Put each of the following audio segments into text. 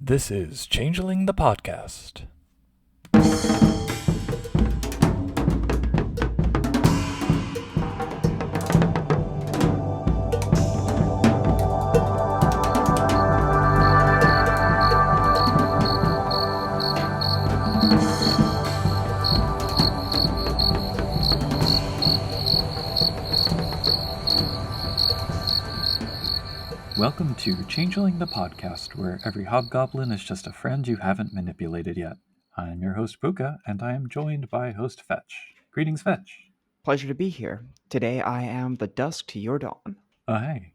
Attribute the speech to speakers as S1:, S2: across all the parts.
S1: This is Changeling the podcast.
S2: Welcome to Changeling the podcast, where every hobgoblin is just a friend you haven't manipulated yet. I'm your host Pooka, and I am joined by host Fetch. Greetings, Fetch.
S3: Pleasure to be here. Today I am the dusk to your dawn.
S2: Oh, hey.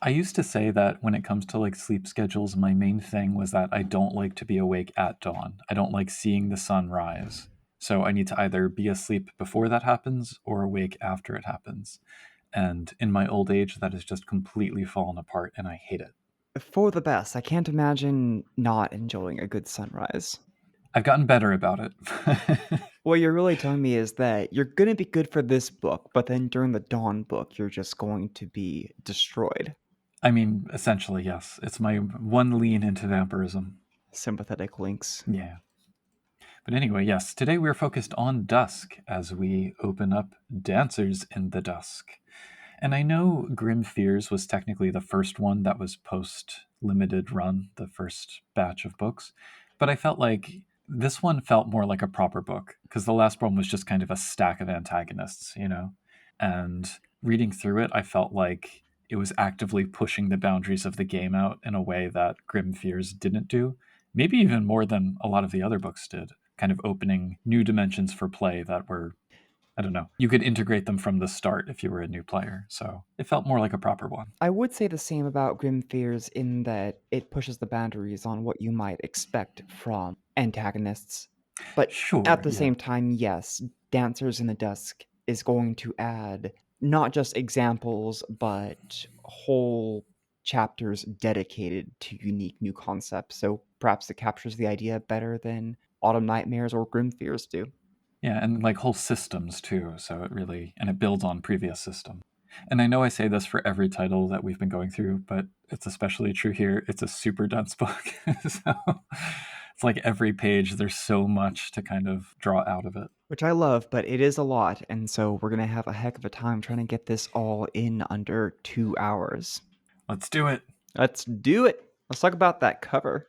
S2: I used to say that when it comes to sleep schedules, my main thing was that I don't like to be awake at dawn. I don't like seeing the sun rise. So I need to either be asleep before that happens or awake after it happens. And in my old age, that has just completely fallen apart, and I hate it.
S3: For the best, I can't imagine not enjoying a good sunrise.
S2: I've gotten better about it.
S3: What you're really telling me is that you're going to be good for this book, but then during the dawn book, you're just going to be destroyed.
S2: I mean, essentially, yes. It's my one lean into vampirism.
S3: Sympathetic links.
S2: Yeah. But anyway, yes, today we're focused on Dusk as we open up Dancers in the Dusk. And I know Grim Fears was technically the first one that was post-limited run, the first batch of books. But I felt like this one felt more like a proper book, because the last one was just kind of a stack of antagonists, you know? And reading through it, I felt like it was actively pushing the boundaries of the game out in a way that Grim Fears didn't do. Maybe even more than a lot of the other books did, kind of opening new dimensions for play that were, I don't know, you could integrate them from the start if you were a new player. So it felt more like a proper one.
S3: I would say the same about Grim Fears in that it pushes the boundaries on what you might expect from antagonists. But
S2: Sure,
S3: at the
S2: yeah.
S3: same time, yes, Dancers in the Dusk is going to add not just examples, but whole chapters dedicated to unique new concepts. So perhaps it captures the idea better than Autumn Nightmares or Grim Fears do.
S2: Yeah, and whole systems too. So it builds on previous systems. And I know I say this for every title that we've been going through, but it's especially true here. It's a super dense book. So it's like every page, there's so much to kind of draw out of it.
S3: Which I love, but it is a lot, and so we're going to have a heck of a time trying to get this all in under 2 hours.
S2: Let's do it.
S3: Let's do it! Let's talk about that cover.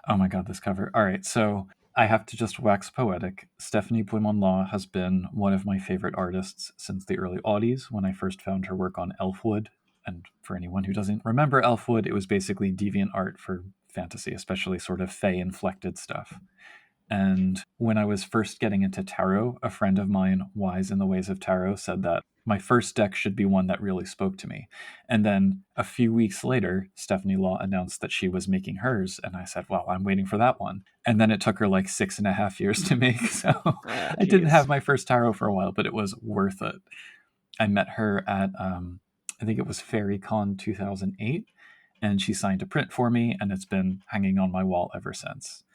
S2: Oh my god, this cover. All right, so I have to just wax poetic. Stephanie Puimont-Law has been one of my favorite artists since the early aughties when I first found her work on Elfwood. And for anyone who doesn't remember Elfwood, it was basically deviant art for fantasy, especially sort of fae-inflected stuff. And when I was first getting into tarot, a friend of mine, wise in the ways of tarot, said that my first deck should be one that really spoke to me. And then a few weeks later, Stephanie Law announced that she was making hers. And I said, well, I'm waiting for that one. And then it took her 6.5 years to make. So I didn't have my first tarot for a while, but it was worth it. I met her at, I think it was FairyCon 2008. And she signed a print for me. And it's been hanging on my wall ever since.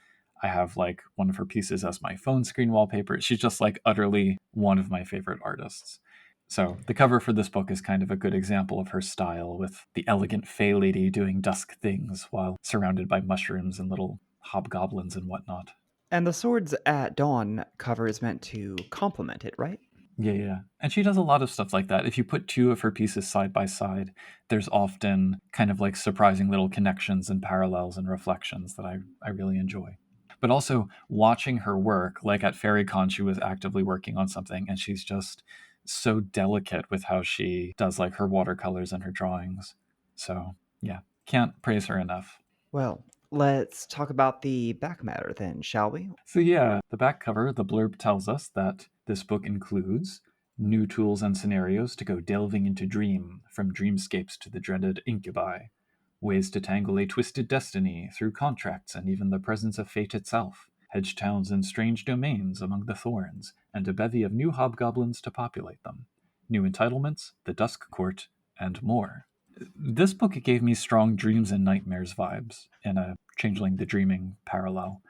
S2: I have one of her pieces as my phone screen wallpaper. She's just utterly one of my favorite artists. So the cover for this book is kind of a good example of her style, with the elegant fae lady doing dusk things while surrounded by mushrooms and little hobgoblins and whatnot.
S3: And the Swords at Dawn cover is meant to complement it, right?
S2: Yeah. And she does a lot of stuff like that. If you put two of her pieces side by side, there's often kind of surprising little connections and parallels and reflections that I really enjoy. But also watching her work, at FairyCon, she was actively working on something, and she's just so delicate with how she does her watercolors and her drawings. So yeah, can't praise her enough.
S3: Well, let's talk about the back matter then, shall we?
S2: So yeah, the back cover, the blurb tells us that this book includes new tools and scenarios to go delving into dream, from dreamscapes to the dreaded incubi. Ways to tangle a twisted destiny through contracts and even the presence of fate itself. Hedge towns and strange domains among the thorns, and a bevy of new hobgoblins to populate them. New entitlements, the Dusk Court, and more. This book gave me strong Dreams and Nightmares vibes in a Changeling the Dreaming parallel.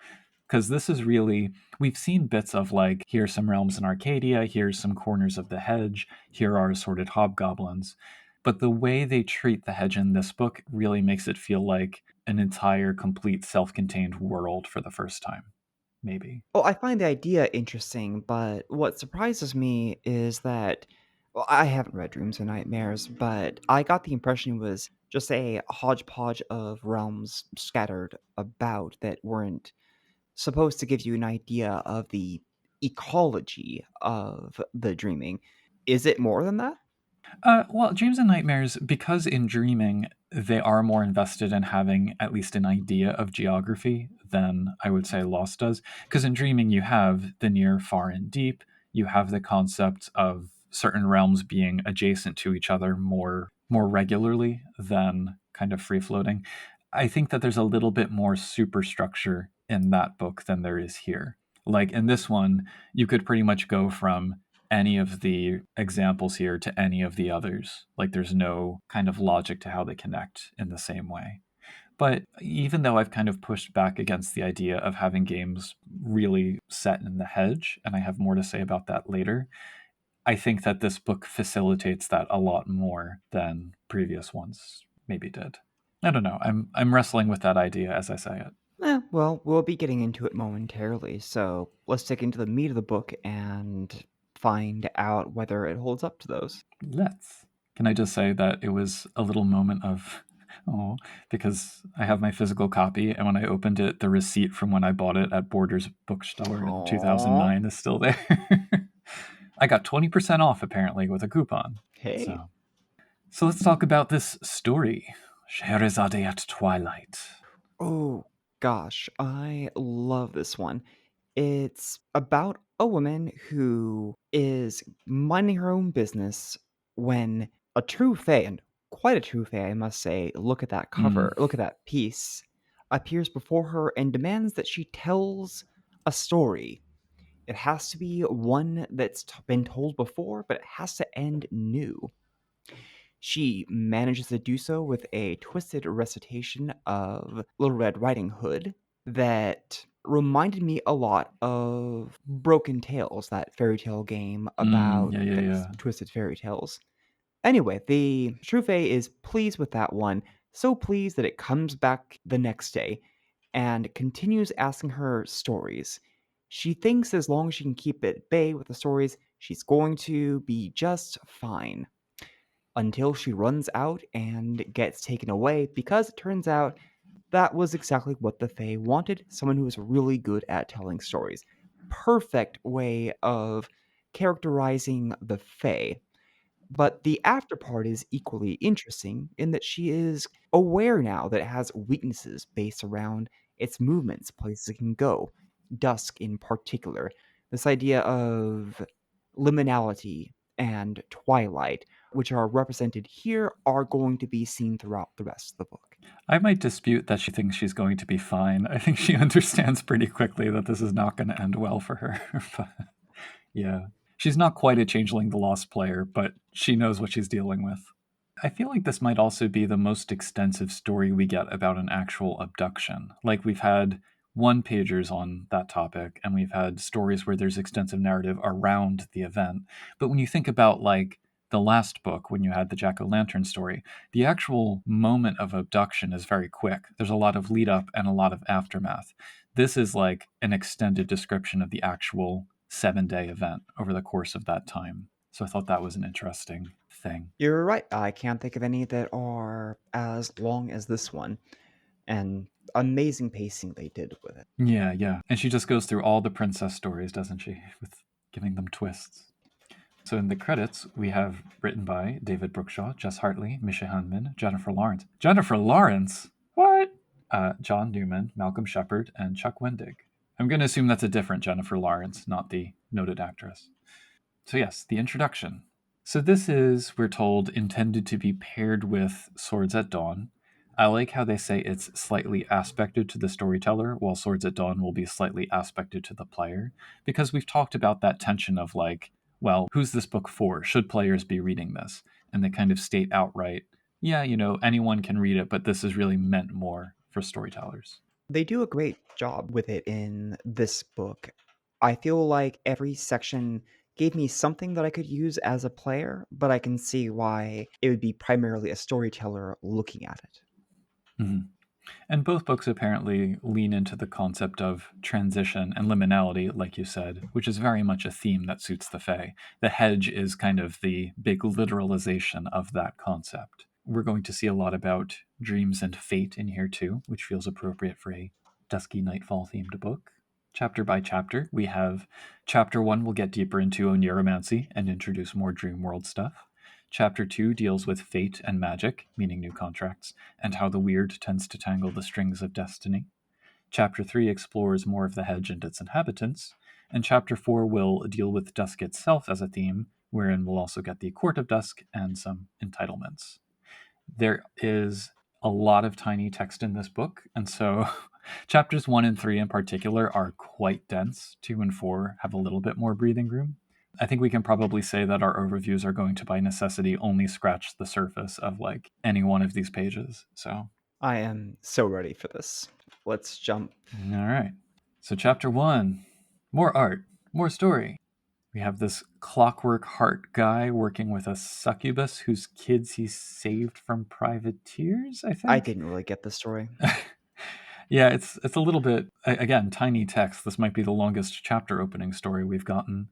S2: Because this is really, we've seen bits of here's some realms in Arcadia, here's some corners of the hedge, here are assorted hobgoblins. But the way they treat the hedge in this book really makes it feel like an entire, complete, self-contained world for the first time. Maybe.
S3: Well, I find the idea interesting, but what surprises me is that, well, I haven't read Dreams and Nightmares, but I got the impression it was just a hodgepodge of realms scattered about that weren't supposed to give you an idea of the ecology of the dreaming. Is it more than that?
S2: Well, dreams and nightmares, because in dreaming they are more invested in having at least an idea of geography than I would say Lost does. Because in dreaming you have the near, far, and deep. You have the concept of certain realms being adjacent to each other more regularly than kind of free floating. I think that there's a little bit more superstructure in that book than there is here. Like in this one, you could pretty much go from any of the examples here to any of the others. Like there's no kind of logic to how they connect in the same way. But even though I've kind of pushed back against the idea of having games really set in the hedge, and I have more to say about that later, I think that this book facilitates that a lot more than previous ones maybe did. I don't know. I'm wrestling with that idea as I say it.
S3: Well, we'll be getting into it momentarily, so let's dig into the meat of the book and find out whether it holds up to those.
S2: Let's. Can I just say that it was a little moment of oh, because I have my physical copy, and when I opened it, the receipt from when I bought it at Borders bookstore in
S3: Aww.
S2: 2009 is still there. I got 20% off apparently with a coupon.
S3: Hey.
S2: So let's talk about this story, Scheherazade at Twilight.
S3: Oh, gosh, I love this one. It's about a woman who is minding her own business when a true fae, and quite a true fae, I must say, look at that cover, look at that piece, appears before her and demands that she tells a story. It has to be one that's been told before, but it has to end new. She manages to do so with a twisted recitation of Little Red Riding Hood that reminded me a lot of Broken Tales, that fairy tale game about
S2: Yeah.
S3: twisted fairy tales. Anyway, the True Fae is pleased with that one, so pleased that it comes back the next day and continues asking her stories. She thinks as long as she can keep it at bay with the stories, she's going to be just fine until she runs out and gets taken away because it turns out that was exactly what the Fae wanted, someone who was really good at telling stories. Perfect way of characterizing the Fae. But the after part is equally interesting in that she is aware now that it has weaknesses based around its movements, places it can go. Dusk in particular. This idea of liminality and twilight, which are represented here, are going to be seen throughout the rest of the book.
S2: I might dispute that she thinks she's going to be fine. I think she understands pretty quickly that this is not going to end well for her. But, yeah. She's not quite a Changeling the Lost player, but she knows what she's dealing with. I feel like this might also be the most extensive story we get about an actual abduction. Like we've had one pagers on that topic, and we've had stories where there's extensive narrative around the event. But when you think about like the last book, when you had the Jack-o'-lantern story, the actual moment of abduction is very quick. There's a lot of lead up and a lot of aftermath. This is like an extended description of the actual 7-day event over the course of that time. So I thought that was an interesting thing.
S3: You're right. I can't think of any that are as long as this one. And amazing pacing they did with it.
S2: Yeah. And she just goes through all the princess stories, doesn't she? With giving them twists. So in the credits, we have written by David Brookshaw, Jess Hartley, Misha Hanman, Jennifer Lawrence. Jennifer Lawrence? What? John Newman, Malcolm Shepard, and Chuck Wendig. I'm going to assume that's a different Jennifer Lawrence, not the noted actress. So yes, the introduction. So this is, we're told, intended to be paired with Swords at Dawn. I like how they say it's slightly aspected to the storyteller, while Swords at Dawn will be slightly aspected to the player, because we've talked about that tension of like, well, who's this book for? Should players be reading this? And they kind of state outright, yeah, anyone can read it, but this is really meant more for storytellers.
S3: They do a great job with it in this book. I feel like every section gave me something that I could use as a player, but I can see why it would be primarily a storyteller looking at it.
S2: Mhm. And both books apparently lean into the concept of transition and liminality, like you said, which is very much a theme that suits the Fae. The hedge is kind of the big literalization of that concept. We're going to see a lot about dreams and fate in here too, which feels appropriate for a dusky nightfall themed book. Chapter by chapter, we have chapter 1 will get deeper into oneiromancy and introduce more dream world stuff. Chapter 2 deals with fate and magic, meaning new contracts, and how the weird tends to tangle the strings of destiny. Chapter 3 explores more of the hedge and its inhabitants, and Chapter 4 will deal with Dusk itself as a theme, wherein we'll also get the Court of Dusk and some entitlements. There is a lot of tiny text in this book, and so chapters 1 and 3 in particular are quite dense. 2 and 4 have a little bit more breathing room. I think we can probably say that our overviews are going to, by necessity, only scratch the surface of like any one of these pages. So,
S3: I am so ready for this. Let's jump.
S2: all right. So, chapter 1, more art, more story. We have this clockwork heart guy working with a succubus whose kids he saved from privateers, I think.
S3: I didn't really get the story.
S2: Yeah, it's a little bit, again, tiny text. This might be the longest chapter opening story we've gotten.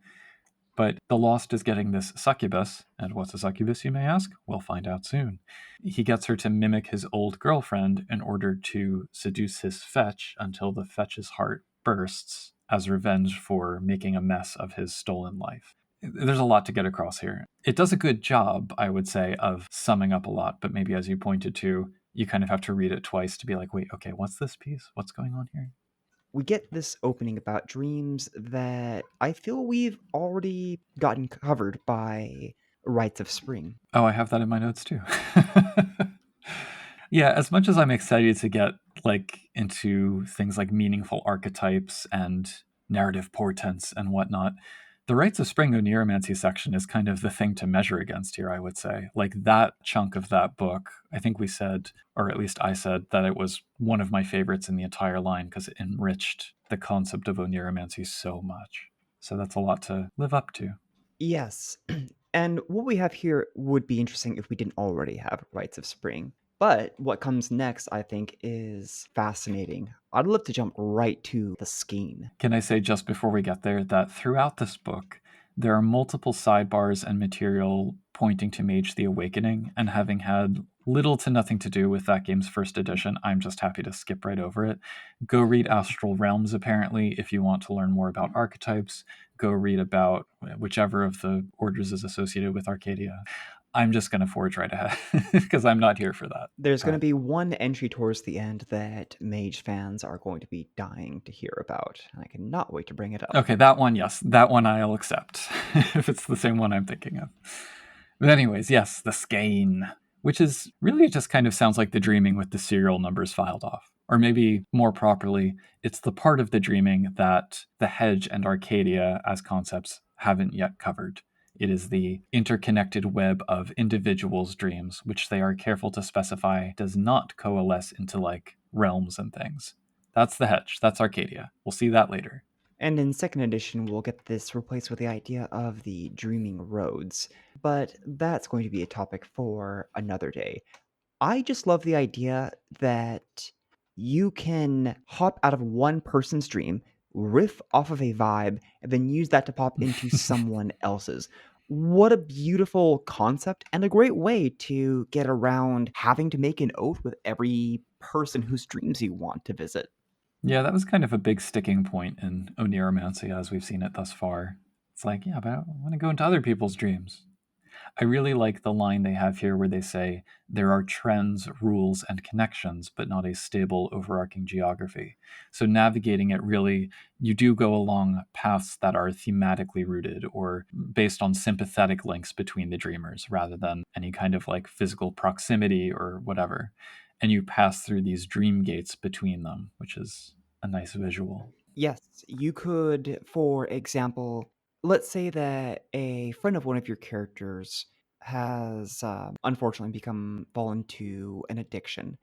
S2: But the Lost is getting this succubus, and what's a succubus, you may ask? We'll find out soon. He gets her to mimic his old girlfriend in order to seduce his fetch until the fetch's heart bursts as revenge for making a mess of his stolen life. There's a lot to get across here. It does a good job, I would say, of summing up a lot, but maybe as you pointed to, you kind of have to read it twice to be like, wait, okay, what's this piece? What's going on here?
S3: We get this opening about dreams that I feel we've already gotten covered by Rites of Spring.
S2: Oh, I have that in my notes too. Yeah, as much as I'm excited to get like into things like meaningful archetypes and narrative portents and whatnot, the Rites of Spring Oneiromancy section is kind of the thing to measure against here, I would say. Like that chunk of that book, I think we said, or at least I said, that it was one of my favorites in the entire line because it enriched the concept of Oneiromancy so much. So that's a lot to live up to.
S3: Yes, and what we have here would be interesting if we didn't already have Rites of Spring. But what comes next, I think, is fascinating. I'd love to jump right to the skein.
S2: Can I say just before we get there that throughout this book, there are multiple sidebars and material pointing to Mage the Awakening, and having had little to nothing to do with that game's first edition, I'm just happy to skip right over it. Go read Astral Realms, apparently, if you want to learn more about archetypes. Go read about whichever of the orders is associated with Arcadia. I'm just going to forge right ahead because I'm not here for that.
S3: There's going to be one entry towards the end that Mage fans are going to be dying to hear about, and I cannot wait to bring it up.
S2: Okay, that one, yes. That one I'll accept, if it's the same one I'm thinking of. But anyways, yes, the skein, which is really just kind of sounds like the dreaming with the serial numbers filed off. Or maybe more properly, it's the part of the dreaming that the hedge and Arcadia as concepts haven't yet covered. It is the interconnected web of individuals' dreams, which they are careful to specify does not coalesce into like realms and things. That's the hedge. That's Arcadia. We'll see that later.
S3: And in second edition, we'll get this replaced with the idea of the dreaming roads, but that's going to be a topic for another day. I just love the idea that you can hop out of one person's dream, riff off of a vibe, and then use that to pop into someone else's. What a beautiful concept and a great way to get around having to make an oath with every person whose dreams you want to visit.
S2: Yeah, that was kind of a big sticking point in Oneiromancy as we've seen it thus far. It's like, yeah, but I want to go into other people's dreams. I really like the line they have here where they say, there are trends, rules, and connections, but not a stable overarching geography. So navigating it really, you do go along paths that are thematically rooted or based on sympathetic links between the dreamers rather than any kind of like physical proximity or whatever. And you pass through these dream gates between them, which is a nice visual.
S3: Yes, you could, for example, let's say that a friend of one of your characters has unfortunately fallen to an addiction,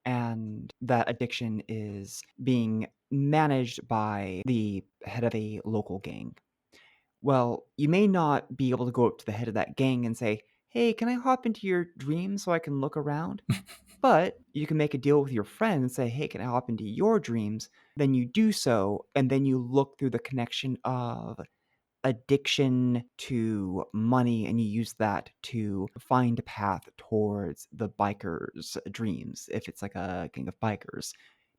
S3: and that addiction is being managed by the head of a local gang. Well, you may not be able to go up to the head of that gang and say, "Hey, can I hop into your dream so I can look around?" But you can make a deal with your friend and say, "Hey, can I hop into your dreams?" Then you do so, and then you look through the connection of addiction to money, and you use that to find a path towards the bikers' dreams. If it's like a gang of bikers,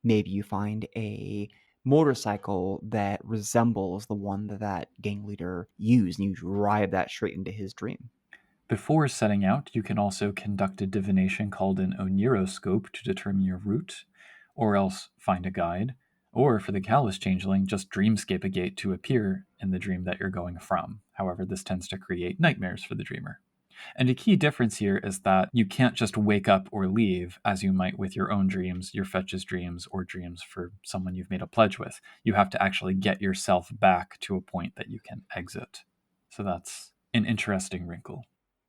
S3: maybe you find a motorcycle that resembles the one that gang leader used, and you drive that straight into his dream.
S2: Before setting out, you can also conduct a divination called an oneiroscope to determine your route, or else find a guide, or for the callous changeling, just dreamscape a gate to appear in the dream that you're going from. However, this tends to create nightmares for the dreamer. And a key difference here is that you can't just wake up or leave as you might with your own dreams, your fetch's dreams, or dreams for someone you've made a pledge with. You have to actually get yourself back to a point that you can exit. So that's an interesting wrinkle.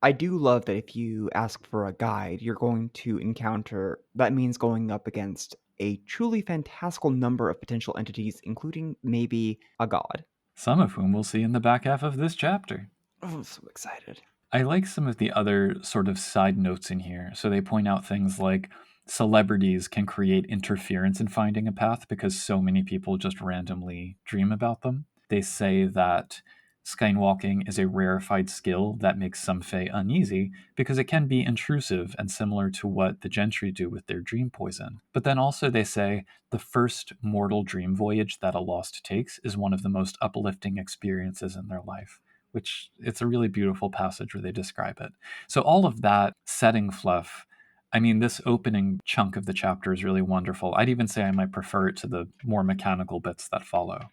S3: I do love that if you ask for a guide, you're going to encounter, that means going up against a truly fantastical number of potential entities, including maybe a god.
S2: Some of whom we'll see in the back half of this chapter.
S3: Oh, I'm so excited.
S2: I like some of the other sort of side notes in here. So they point out things like celebrities can create interference in finding a path because so many people just randomly dream about them. They say that skywalking is a rarefied skill that makes some fae uneasy because it can be intrusive and similar to what the gentry do with their dream poison. But then also they say the first mortal dream voyage that a lost takes is one of the most uplifting experiences in their life, which it's a really beautiful passage where they describe it. So all of that setting fluff, I mean, this opening chunk of the chapter is really wonderful. I'd even say I might prefer it to the more mechanical bits that follow.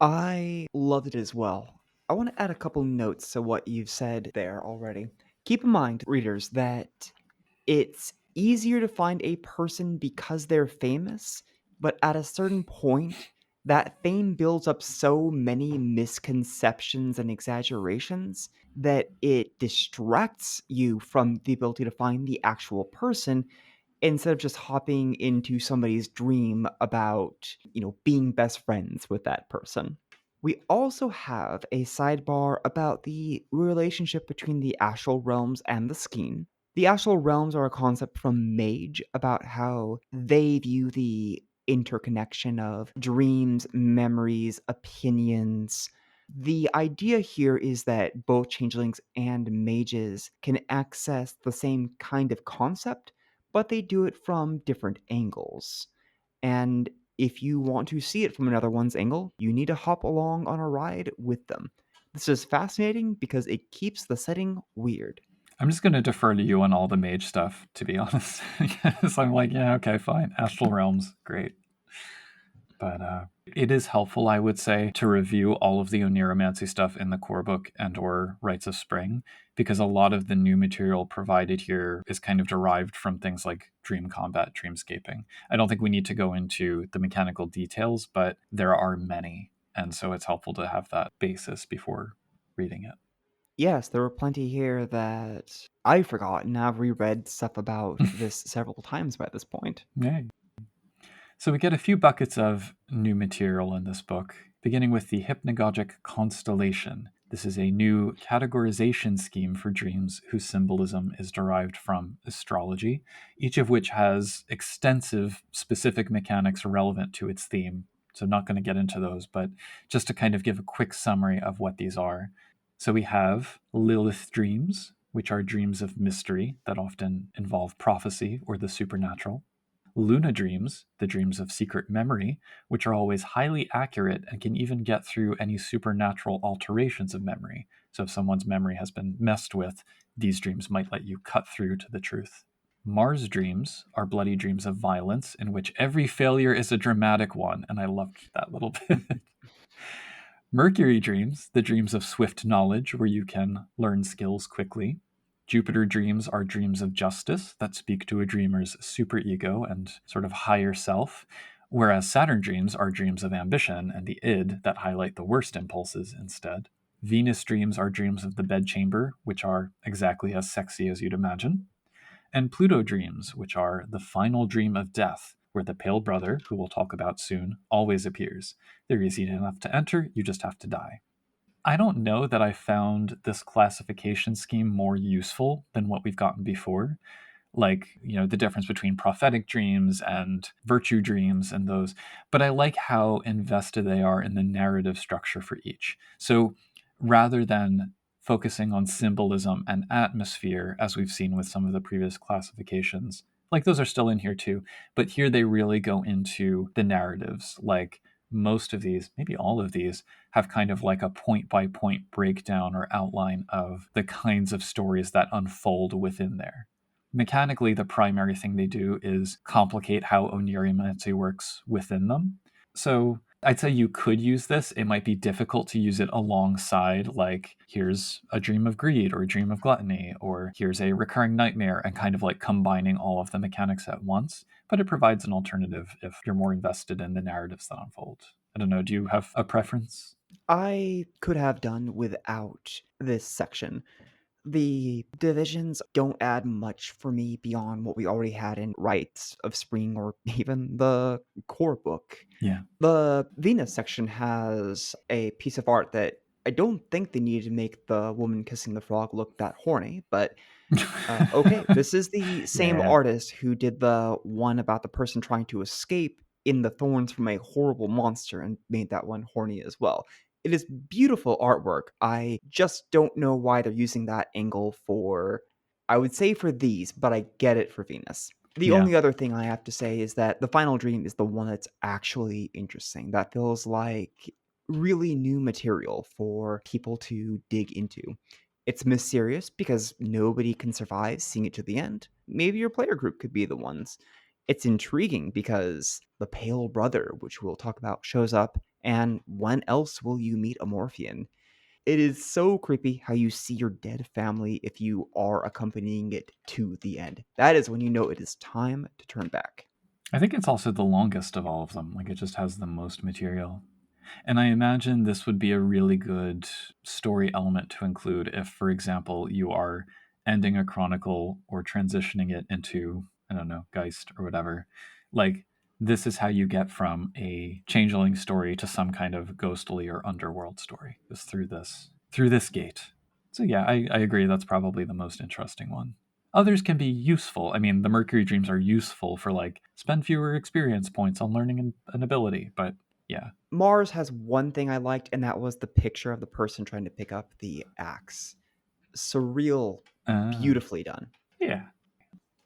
S3: I loved it as well. I want to add a couple notes to what you've said there already. Keep in mind, readers, that it's easier to find a person because they're famous, but at a certain point, that fame builds up so many misconceptions and exaggerations that it distracts you from the ability to find the actual person instead of just hopping into somebody's dream about, being best friends with that person. We also have a sidebar about the relationship between the astral realms and the scheme. The astral realms are a concept from Mage about how they view the interconnection of dreams, memories, opinions. The idea here is that both changelings and mages can access the same kind of concept, but they do it from different angles. And if you want to see it from another one's angle, you need to hop along on a ride with them. This is fascinating because it keeps the setting weird.
S2: I'm just going to defer to you on all the mage stuff, to be honest. Because I'm like, yeah, okay, fine. Astral Realms, great. But it is helpful, I would say, to review all of the Oniromancy stuff in the core book and or Rites of Spring, because a lot of the new material provided here is kind of derived from things like dream combat, dreamscaping. I don't think we need to go into the mechanical details, but there are many. And so it's helpful to have that basis before reading it.
S3: Yes, there were plenty here that I've forgotten. I've reread stuff about this several times by this point.
S2: Yay. So we get a few buckets of new material in this book, beginning with the hypnagogic constellation. This is a new categorization scheme for dreams whose symbolism is derived from astrology, each of which has extensive specific mechanics relevant to its theme. So I'm not going to get into those, but just to kind of give a quick summary of what these are. So we have Lilith dreams, which are dreams of mystery that often involve prophecy or the supernatural. Luna dreams, the dreams of secret memory, which are always highly accurate and can even get through any supernatural alterations of memory. So if someone's memory has been messed with, these dreams might let you cut through to the truth. Mars dreams are bloody dreams of violence, in which every failure is a dramatic one, and I loved that little bit. Mercury dreams, the dreams of swift knowledge, where you can learn skills quickly. Jupiter dreams are dreams of justice that speak to a dreamer's superego and sort of higher self, whereas Saturn dreams are dreams of ambition and the id that highlight the worst impulses instead. Venus dreams are dreams of the bedchamber, which are exactly as sexy as you'd imagine. And Pluto dreams, which are the final dream of death, where the pale brother, who we'll talk about soon, always appears. They're easy enough to enter, you just have to die. I don't know that I found this classification scheme more useful than what we've gotten before. Like, the difference between prophetic dreams and virtue dreams and those. But I like how invested they are in the narrative structure for each. So rather than focusing on symbolism and atmosphere, as we've seen with some of the previous classifications, like those are still in here too, but here they really go into the narratives. Like most of these, maybe all of these, have kind of like a point by point breakdown or outline of the kinds of stories that unfold within there. Mechanically, the primary thing they do is complicate how oneiromancy works within them. So I'd say you could use this. It might be difficult to use it alongside, like, here's a dream of greed or a dream of gluttony, or here's a recurring nightmare, and kind of like combining all of the mechanics at once. But it provides an alternative if you're more invested in the narratives that unfold. I don't know. Do you have a preference?
S3: I could have done without this section. The divisions don't add much for me beyond what we already had in Rites of Spring or even the core book.
S2: Yeah.
S3: The Venus section has a piece of art that I don't think they needed to make the woman kissing the frog look that horny, but okay, this is the same
S2: Yeah.
S3: artist who did the one about the person trying to escape in the thorns from a horrible monster and made that one horny as well. It is beautiful artwork. I just don't know why they're using that angle for, I would say for these, but I get it for Venus. The
S2: Yeah.
S3: only other thing I have to say is that the final dream is the one that's actually interesting. That feels like really new material for people to dig into. It's mysterious because nobody can survive seeing it to the end. Maybe your player group could be the ones. It's intriguing because the Pale Brother, which we'll talk about, shows up, and when else will you meet a Morphean? It is so creepy how you see your dead family if you are accompanying it to the end. That is when you know it is time to turn back.
S2: I think it's also the longest of all of them. Like, it just has the most material. And I imagine this would be a really good story element to include if, for example, you are ending a chronicle or transitioning it into, I don't know, Geist or whatever. Like, this is how you get from a changeling story to some kind of ghostly or underworld story, is through this gate. So yeah, I agree that's probably the most interesting one. Others can be useful. I mean, the Mercury dreams are useful for like spend fewer experience points on learning an ability, but yeah.
S3: Mars has one thing I liked, and that was the picture of the person trying to pick up the axe. Surreal,
S2: Uh,
S3: beautifully done.
S2: yeah.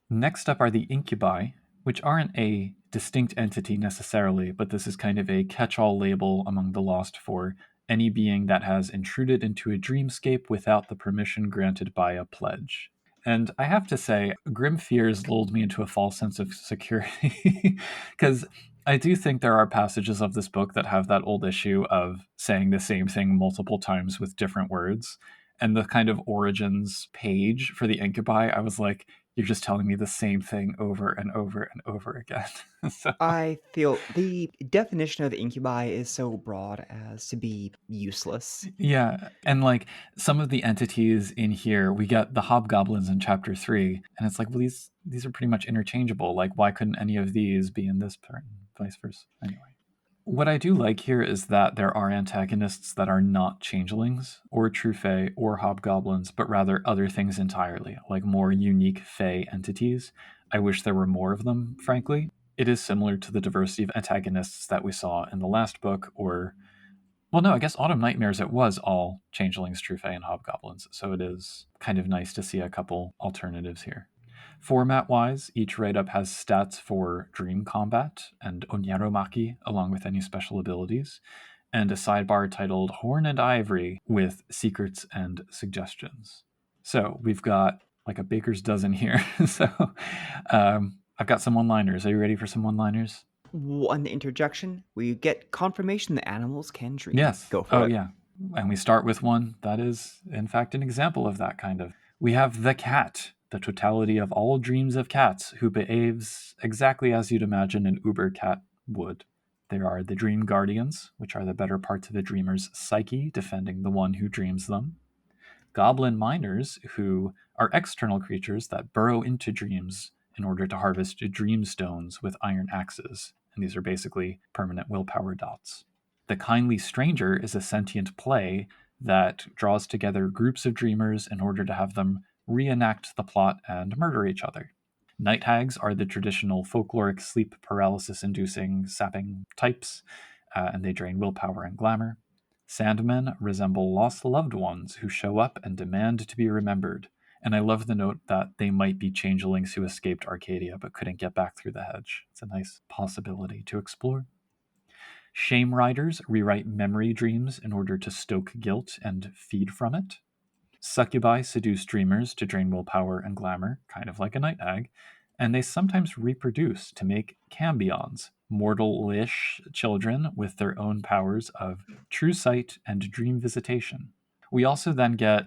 S2: Next up are the incubi, which aren't a distinct entity necessarily, but this is kind of a catch-all label among the lost for any being that has intruded into a dreamscape without the permission granted by a pledge. And I have to say, Grim Fears lulled me into a false sense of security, because I do think there are passages of this book that have that old issue of saying the same thing multiple times with different words. And the kind of origins page for the incubi, I was like, you're just telling me the same thing over and over and over again. So
S3: I feel the definition of incubi is so broad as to be useless.
S2: yeah, and like some of the entities in here, we get the hobgoblins in chapter 3, and it's like, well, these are pretty much interchangeable. Like, why couldn't any of these be in this part, vice versa? Anyway. What I do like here is that there are antagonists that are not changelings or true fae or hobgoblins, but rather other things entirely, like more unique fae entities. I wish there were more of them, frankly. It is similar to the diversity of antagonists that we saw in the last book, or, well, no, I guess Autumn Nightmares, it was all changelings, true fae, and hobgoblins, so it is kind of nice to see a couple alternatives here. Format-wise, each write-up has stats for Dream Combat and Onyaromaki, along with any special abilities, and a sidebar titled Horn and Ivory with secrets and suggestions. So we've got like a baker's dozen here. So I've got some one-liners. Are you ready for some one-liners?
S3: One interjection, we get confirmation that animals can dream.
S2: Yes.
S3: Go for
S2: Oh,
S3: it.
S2: yeah. And we start with one that is, in fact, an example of that kind of. We have the cat, the totality of all dreams of cats, who behaves exactly as you'd imagine an uber cat would. There are the dream guardians, which are the better parts of a dreamer's psyche, defending the one who dreams them. Goblin miners, who are external creatures that burrow into dreams in order to harvest dream stones with iron axes. And these are basically permanent willpower dots. The kindly stranger is a sentient play that draws together groups of dreamers in order to have them reenact the plot and murder each other. Night hags are the traditional folkloric sleep paralysis-inducing sapping types, and they drain willpower and glamour. Sandmen resemble lost loved ones who show up and demand to be remembered. And I love the note that they might be changelings who escaped Arcadia but couldn't get back through the hedge. It's a nice possibility to explore. Shame riders rewrite memory dreams in order to stoke guilt and feed from it. Succubi seduce dreamers to drain willpower and glamour, kind of like a night hag, and they sometimes reproduce to make cambions, mortal-ish children with their own powers of true sight and dream visitation. We also then get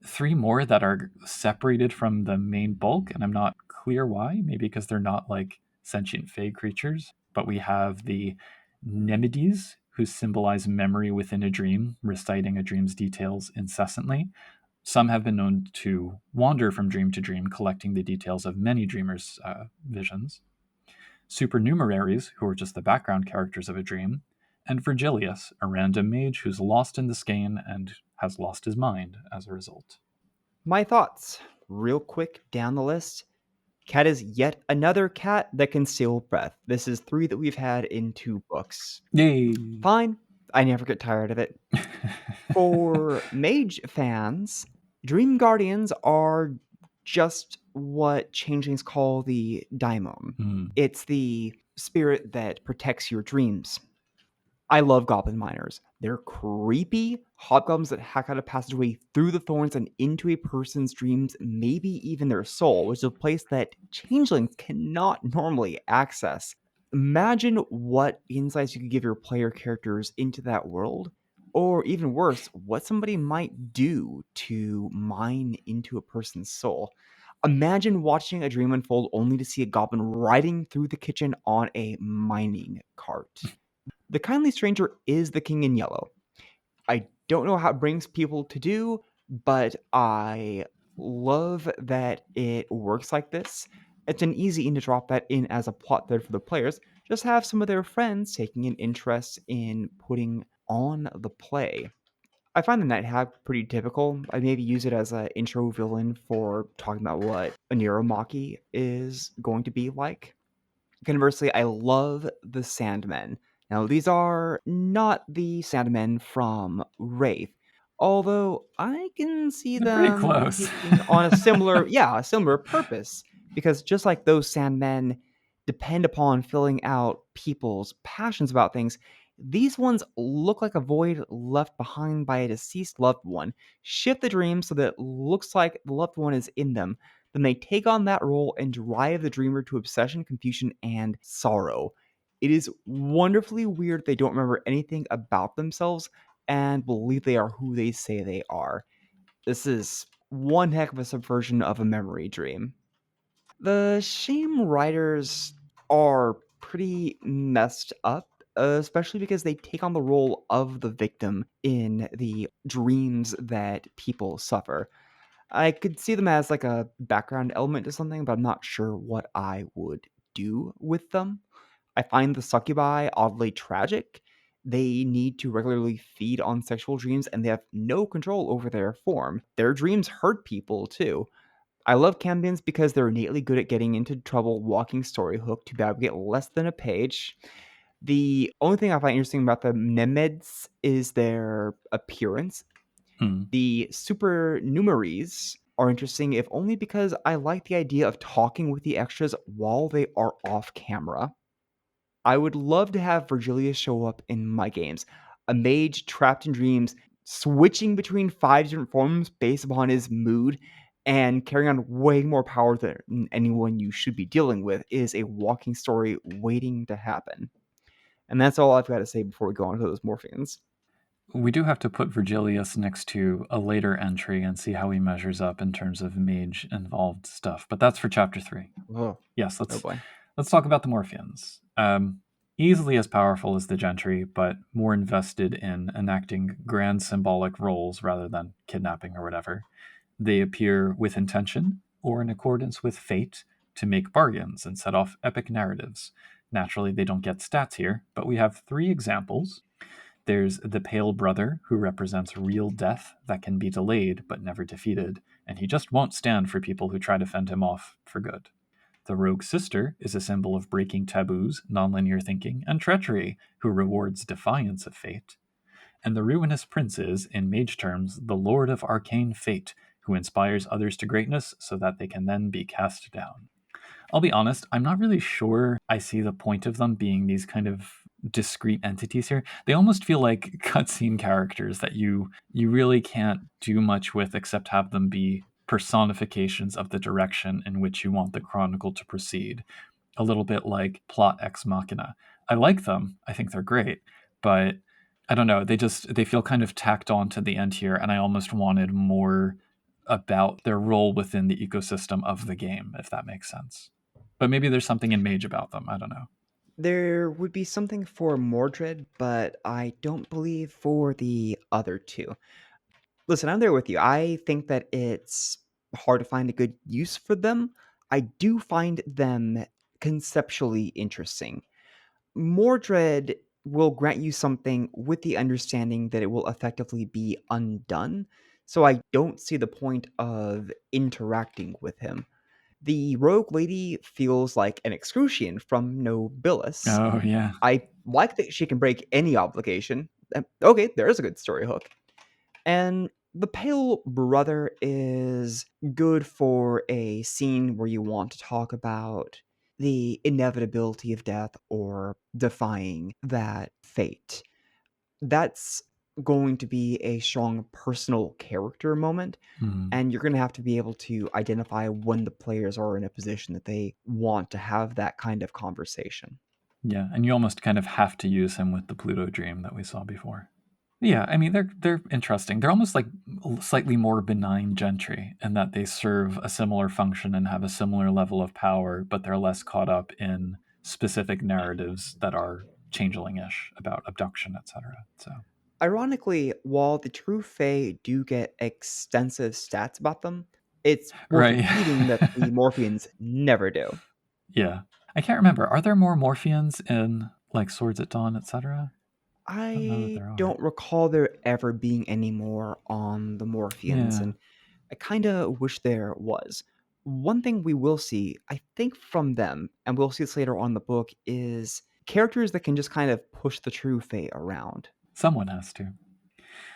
S2: 3 more that are separated from the main bulk, and I'm not clear why, maybe because they're not like sentient fey creatures, but we have the Nemides, who symbolize memory within a dream, reciting a dream's details incessantly. Some have been known to wander from dream to dream, collecting the details of many dreamers' visions. Supernumeraries, who are just the background characters of a dream. And Virgilius, a random mage who's lost in the skein and has lost his mind as a result.
S3: My thoughts, real quick down the list. Cat is yet another cat that can steal breath. This is 3 that we've had in 2 books.
S2: Yay!
S3: Fine. I never get tired of it. For mage fans, Dream Guardians are just what changelings call the daimon. It's the spirit that protects your dreams. I love goblin miners. They're creepy hobgoblins that hack out a passageway through the thorns and into a person's dreams, maybe even their soul, which is a place that changelings cannot normally access. Imagine what insights you could give your player characters into that world, or even worse, what somebody might do to mine into a person's soul. Imagine watching a dream unfold only to see a goblin riding through the kitchen on a mining cart. The kindly stranger is the king in yellow. I don't know how it brings people to do, but I love that it works like this. It's an easy in to drop that in as a plot thread for the players. Just have some of their friends taking an interest in putting on the play. I find the Night Hag pretty typical. I'd maybe use it as an intro villain for talking about what a Neromaki is going to be like. Conversely, I love the Sandmen. Now, these are not the Sandmen from Wraith, although I can see
S2: They're pretty
S3: them
S2: close.
S3: taking on a similar purpose, because just like those Sandmen depend upon filling out people's passions about things, these ones look like a void left behind by a deceased loved one. Shift the dream so that it looks like the loved one is in them. Then they take on that role and drive the dreamer to obsession, confusion, and sorrow. It is wonderfully weird they don't remember anything about themselves and believe they are who they say they are. This is one heck of a subversion of a memory dream. The shame writers are pretty messed up, especially because they take on the role of the victim in the dreams that people suffer. I could see them as like a background element to something, but I'm not sure what I would do with them. I find the succubi oddly tragic. They need to regularly feed on sexual dreams and they have no control over their form. Their dreams hurt people too. I love cambions because they're innately good at getting into trouble walking story hook. Too bad we get less than a page. The only thing I find interesting about the Nemeds is their appearance. The supernumeraries are interesting, if only because I like the idea of talking with the extras while they are off camera. I would love to have Virgilius show up in my games. A mage trapped in dreams, switching between 5 different forms based upon his mood and carrying on way more power than anyone you should be dealing with is a walking story waiting to happen. And that's all I've got to say before we go on to those Morphians.
S2: We do have to put Virgilius next to a later entry and see how he measures up in terms of mage-involved stuff. But that's for Chapter 3.
S3: Oh,
S2: Yes,
S3: oh boy.
S2: let's talk about the Morphians. Easily as powerful as the Gentry, but more invested in enacting grand symbolic roles rather than kidnapping or whatever. They appear with intention or in accordance with fate to make bargains and set off epic narratives. Naturally, they don't get stats here, but we have 3 examples. There's the Pale Brother, who represents real death that can be delayed but never defeated, and he just won't stand for people who try to fend him off for good. The Rogue Sister is a symbol of breaking taboos, nonlinear thinking, and treachery, who rewards defiance of fate. And the Ruinous Prince is, in mage terms, the Lord of Arcane Fate, who inspires others to greatness so that they can then be cast down. I'll be honest, I'm not really sure I see the point of them being these kind of discrete entities here. They almost feel like cutscene characters that you really can't do much with except have them be personifications of the direction in which you want the chronicle to proceed. A little bit like plot ex machina. I like them. I think they're great, but I don't know. They feel kind of tacked on to the end here, and I almost wanted more about their role within the ecosystem of the game, if that makes sense. But maybe there's something in Mage about them. I don't know.
S3: There would be something for Mordred, but I don't believe for the other two. Listen, I'm there with you. I think that it's hard to find a good use for them. I do find them conceptually interesting. Mordred will grant you something with the understanding that it will effectively be undone, so I don't see the point of interacting with him. The rogue lady feels like an excrucian from Nobilis.
S2: Oh, yeah.
S3: I like that she can break any obligation. Okay, there's a good story hook. And the Pale Brother is good for a scene where you want to talk about the inevitability of death or defying that fate. That's going to be a strong personal character moment, and you're going to have to be able to identify when the players are in a position that they want to have that kind of conversation.
S2: Yeah, and you almost kind of have to use him with the Pluto dream that we saw before. Yeah, I mean they're interesting. They're almost like slightly more benign gentry in that they serve a similar function and have a similar level of power, but they're less caught up in specific narratives that are changeling-ish about abduction, etc. So
S3: Ironically, while the true Fae do get extensive stats about them, it's worth
S2: right.
S3: repeating that the Morphians never do.
S2: Yeah. I can't remember. Are there more Morphians in like Swords at Dawn, etc.? I don't know that
S3: I
S2: there are.
S3: don't recall there ever being any more on the Morphians,
S2: Yeah.
S3: and I kind of wish there was. One thing we will see, I think, from them, and we'll see this later on in the book, is characters that can just kind of push the true Fae around.
S2: Someone has to.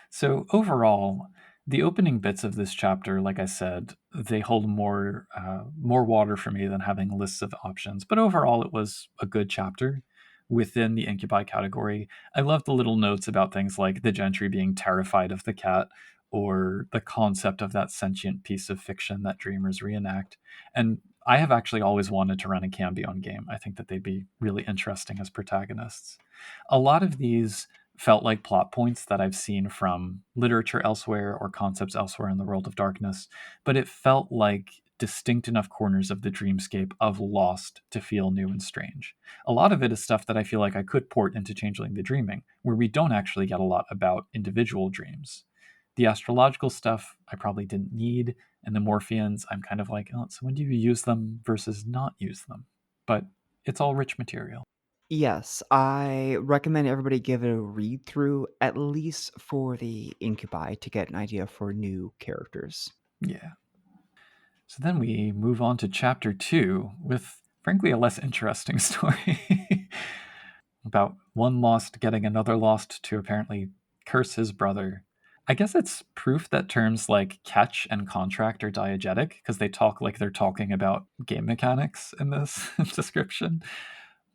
S2: So overall, the opening bits of this chapter, like I said, they hold more water for me than having lists of options. But overall, it was a good chapter within the incubi category. I love the little notes about things like the gentry being terrified of the cat, or the concept of that sentient piece of fiction that dreamers reenact. And I have actually always wanted to run a Cambion game. I think that they'd be really interesting as protagonists. A lot of these felt like plot points that I've seen from literature elsewhere or concepts elsewhere in the world of darkness, but it felt like distinct enough corners of the dreamscape of Lost to feel new and strange. A lot of it is stuff that I feel like I could port into Changeling the Dreaming, where we don't actually get a lot about individual dreams. The astrological stuff I probably didn't need, and the Morphians, I'm kind of like, oh, so when do you use them versus not use them? But it's all rich material.
S3: Yes, I recommend everybody give it a read through, at least for the incubi, to get an idea for new characters.
S2: Yeah. So then we move on to chapter 2 with, frankly, a less interesting story about one lost getting another lost to apparently curse his brother. I guess it's proof that terms like catch and contract are diegetic because they talk like they're talking about game mechanics in this description.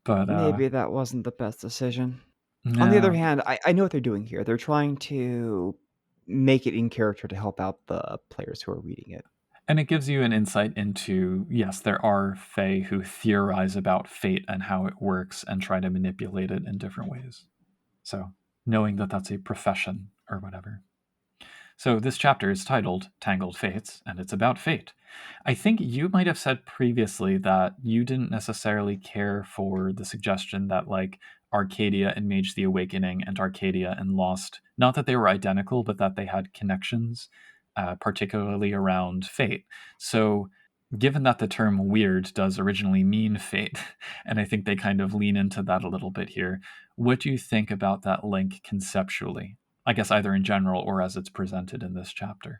S2: But
S3: Maybe that wasn't the best decision. On the other
S2: no.
S3: hand, I know what they're doing here. They're trying to make it in character to help out the players who are reading it.
S2: And it gives you an insight into, yes, there are Fae who theorize about fate and how it works and try to manipulate it in different ways. So, knowing that that's a profession or whatever. So, this chapter is titled Tangled Fates, and it's about fate. I think you might have said previously that you didn't necessarily care for the suggestion that, like, Arcadia and Mage the Awakening and Arcadia and Lost, not that they were identical, but that they had connections, particularly around fate. So, given that the term weird does originally mean fate, and I think they kind of lean into that a little bit here, What do you think about that link conceptually? I guess either in general or as it's presented in this chapter.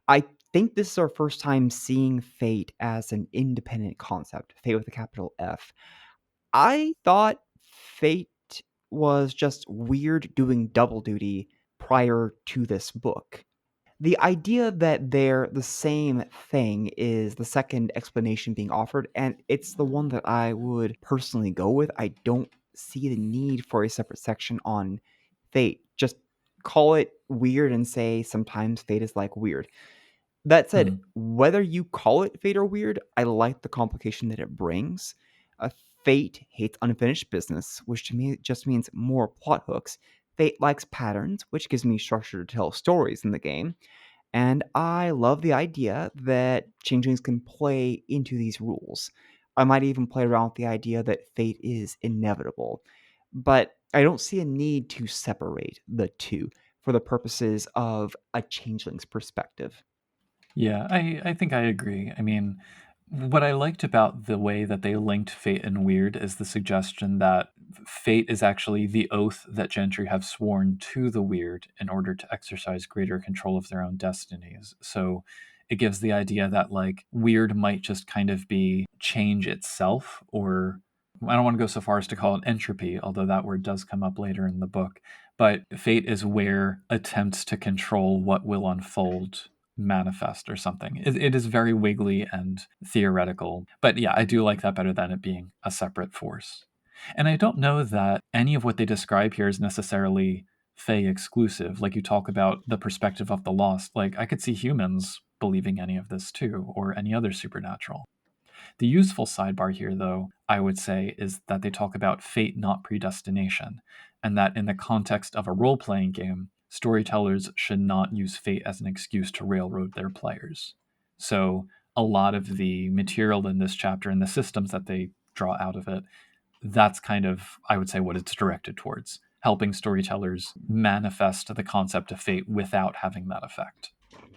S3: I think this is our first time seeing fate as an independent concept, fate with a capital F. I thought fate was just weird doing double duty prior to this book. The idea that they're the same thing is the second explanation being offered, and it's the one that I would personally go with. I don't see the need for a separate section on fate. Just call it weird and say sometimes fate is like weird. That said, whether you call it fate or weird, I like the complication that it brings. Fate hates unfinished business, which to me just means more plot hooks. Fate likes patterns, which gives me structure to tell stories in the game. And I love the idea that changelings can play into these rules. I might even play around with the idea that fate is inevitable. But I don't see a need to separate the two for the purposes of a changeling's perspective.
S2: Yeah, I think I agree. I mean, what I liked about the way that they linked fate and weird is the suggestion that fate is actually the oath that gentry have sworn to the weird in order to exercise greater control of their own destinies. So it gives the idea that like weird might just kind of be change itself, or I don't want to go so far as to call it entropy, although that word does come up later in the book. But fate is where attempts to control what will unfold manifest or something. It is very wiggly and theoretical. But yeah, I do like that better than it being a separate force. And I don't know that any of what they describe here is necessarily Fey exclusive. Like you talk about the perspective of the lost. Like I could see humans believing any of this too, or any other supernatural. The useful sidebar here, though, I would say, is that they talk about fate, not predestination, and that in the context of a role playing game, storytellers should not use fate as an excuse to railroad their players. So, a lot of the material in this chapter and the systems that they draw out of it, that's kind of, I would say, what it's directed towards helping storytellers manifest the concept of fate without having that effect,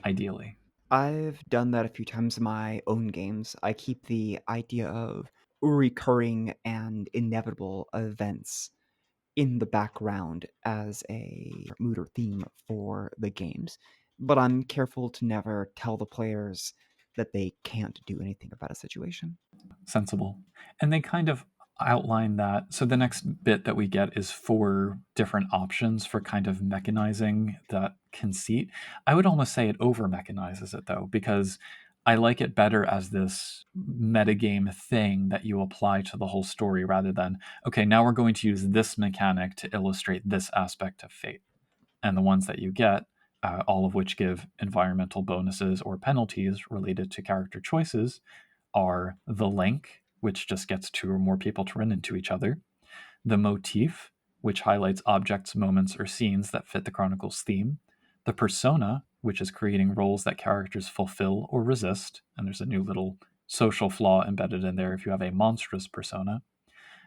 S2: ideally.
S3: I've done that a few times in my own games. I keep the idea of recurring and inevitable events in the background as a mood or theme for the games, but I'm careful to never tell the players that they can't do anything about a situation.
S2: Sensible. And they kind of outline that. So the next bit that we get is 4 different options for kind of mechanizing that conceit. I would almost say it over mechanizes it though, because I like it better as this metagame thing that you apply to the whole story rather than, okay, now we're going to use this mechanic to illustrate this aspect of fate. And the ones that you get, all of which give environmental bonuses or penalties related to character choices, are the link, which just gets 2 or more people to run into each other, the motif, which highlights objects, moments, or scenes that fit the chronicle's theme, the persona, which is creating roles that characters fulfill or resist, and there's a new little social flaw embedded in there if you have a monstrous persona,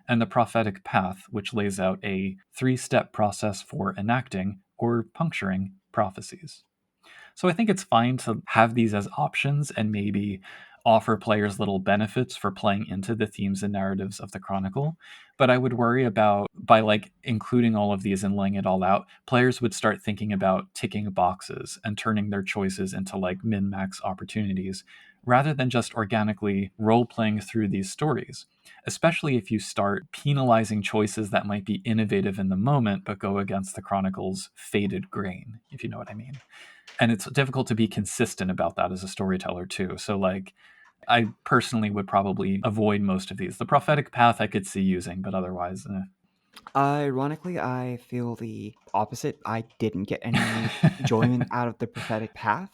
S2: and the prophetic path, which lays out a 3-step process for enacting or puncturing prophecies. So I think it's fine to have these as options and maybe offer players little benefits for playing into the themes and narratives of the chronicle. But I would worry about by like including all of these and laying it all out, players would start thinking about ticking boxes and turning their choices into like min-max opportunities rather than just organically role-playing through these stories, especially if you start penalizing choices that might be innovative in the moment but go against the chronicle's faded grain, if you know what I mean. And it's difficult to be consistent about that as a storyteller too. So like I personally would probably avoid most of these. The prophetic path I could see using, but otherwise
S3: Ironically, I feel the opposite. I didn't get any enjoyment out of the prophetic path.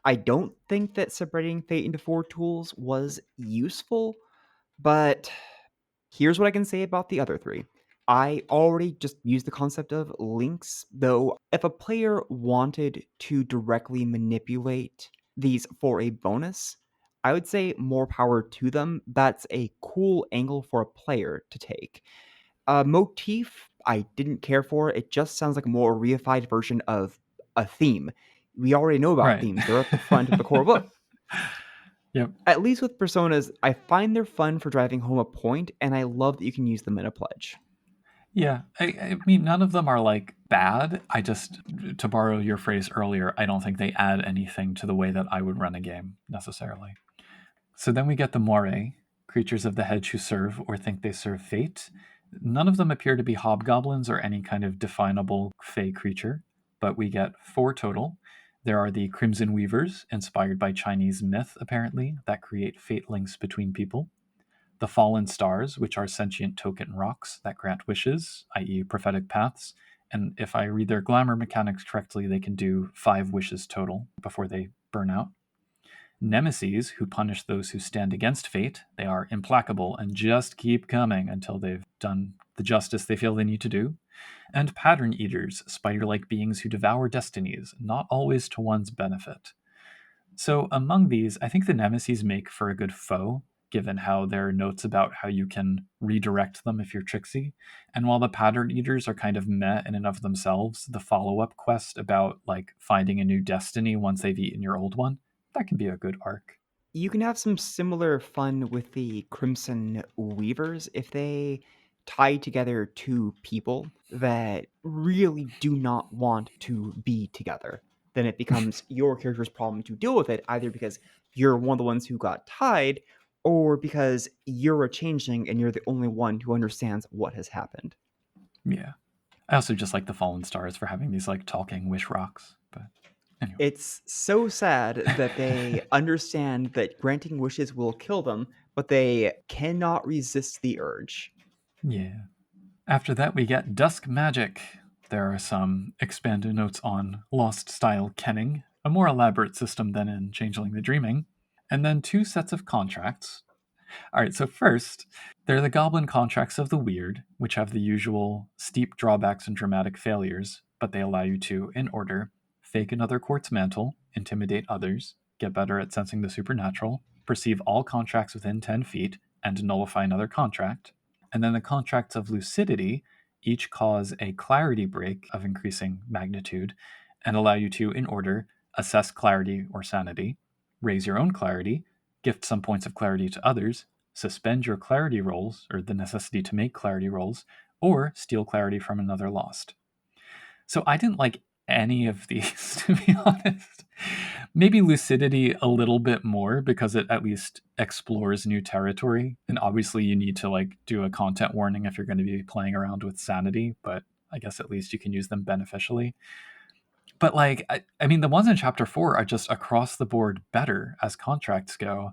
S3: I don't think that separating fate into 4 tools was useful, but here's what I can say about the other 3. I already just used the concept of links, though if a player wanted to directly manipulate these for a bonus, I would say more power to them. That's a cool angle for a player to take. Motif, I didn't care for. It just sounds like a more reified version of a theme. We already know about
S2: right.
S3: themes. They're at the front of the core book.
S2: Yep.
S3: At least with personas, I find they're fun for driving home a point, and I love that you can use them in a pledge.
S2: Yeah, I mean, none of them are like bad. I just, to borrow your phrase earlier, I don't think they add anything to the way that I would run a game necessarily. So then we get the Moire, creatures of the hedge who serve or think they serve fate. None of them appear to be hobgoblins or any kind of definable fey creature, but we get 4 total. There are the Crimson Weavers, inspired by Chinese myth, apparently, that create fate links between people. The Fallen Stars, which are sentient token rocks that grant wishes, i.e., prophetic paths. And if I read their glamour mechanics correctly, they can do 5 wishes total before they burn out. Nemeses, who punish those who stand against fate. They are implacable and just keep coming until they've done the justice they feel they need to do. And Pattern Eaters, spider-like beings who devour destinies, not always to one's benefit. So among these, I think the Nemeses make for a good foe, given how there are notes about how you can redirect them if you're tricksy. And while the Pattern Eaters are kind of meh in and of themselves, the follow-up quest about like finding a new destiny once they've eaten your old one, that can be a good arc.
S3: You can have some similar fun with the Crimson Weavers if they tie together 2 people that really do not want to be together. Then it becomes your character's problem to deal with it, either because you're one of the ones who got tied, or because you're a changeling and you're the only one who understands what has happened.
S2: Yeah. I also just like the Fallen Stars for having these like talking wish rocks. But anyway.
S3: It's so sad that they understand that granting wishes will kill them, but they cannot resist the urge.
S2: Yeah. After that, we get Dusk Magic. There are some expanded notes on Lost Style Kenning, a more elaborate system than in Changeling the Dreaming, and then 2 sets of contracts. All right, so first, there are the Goblin Contracts of the Weird, which have the usual steep drawbacks and dramatic failures, but they allow you to, in order, fake another court's mantle, intimidate others, get better at sensing the supernatural, perceive all contracts within 10 feet, and nullify another contract. And then the Contracts of Lucidity each cause a clarity break of increasing magnitude and allow you to, in order, assess clarity or sanity, raise your own clarity, gift some points of clarity to others, suspend your clarity rolls, or the necessity to make clarity rolls, or steal clarity from another lost. So I didn't like any of these, to be honest. Maybe lucidity a little bit more because it at least explores new territory. And obviously you need to like do a content warning if you're going to be playing around with sanity, but I guess at least you can use them beneficially. But like I mean the ones in chapter 4 are just across the board better as contracts go.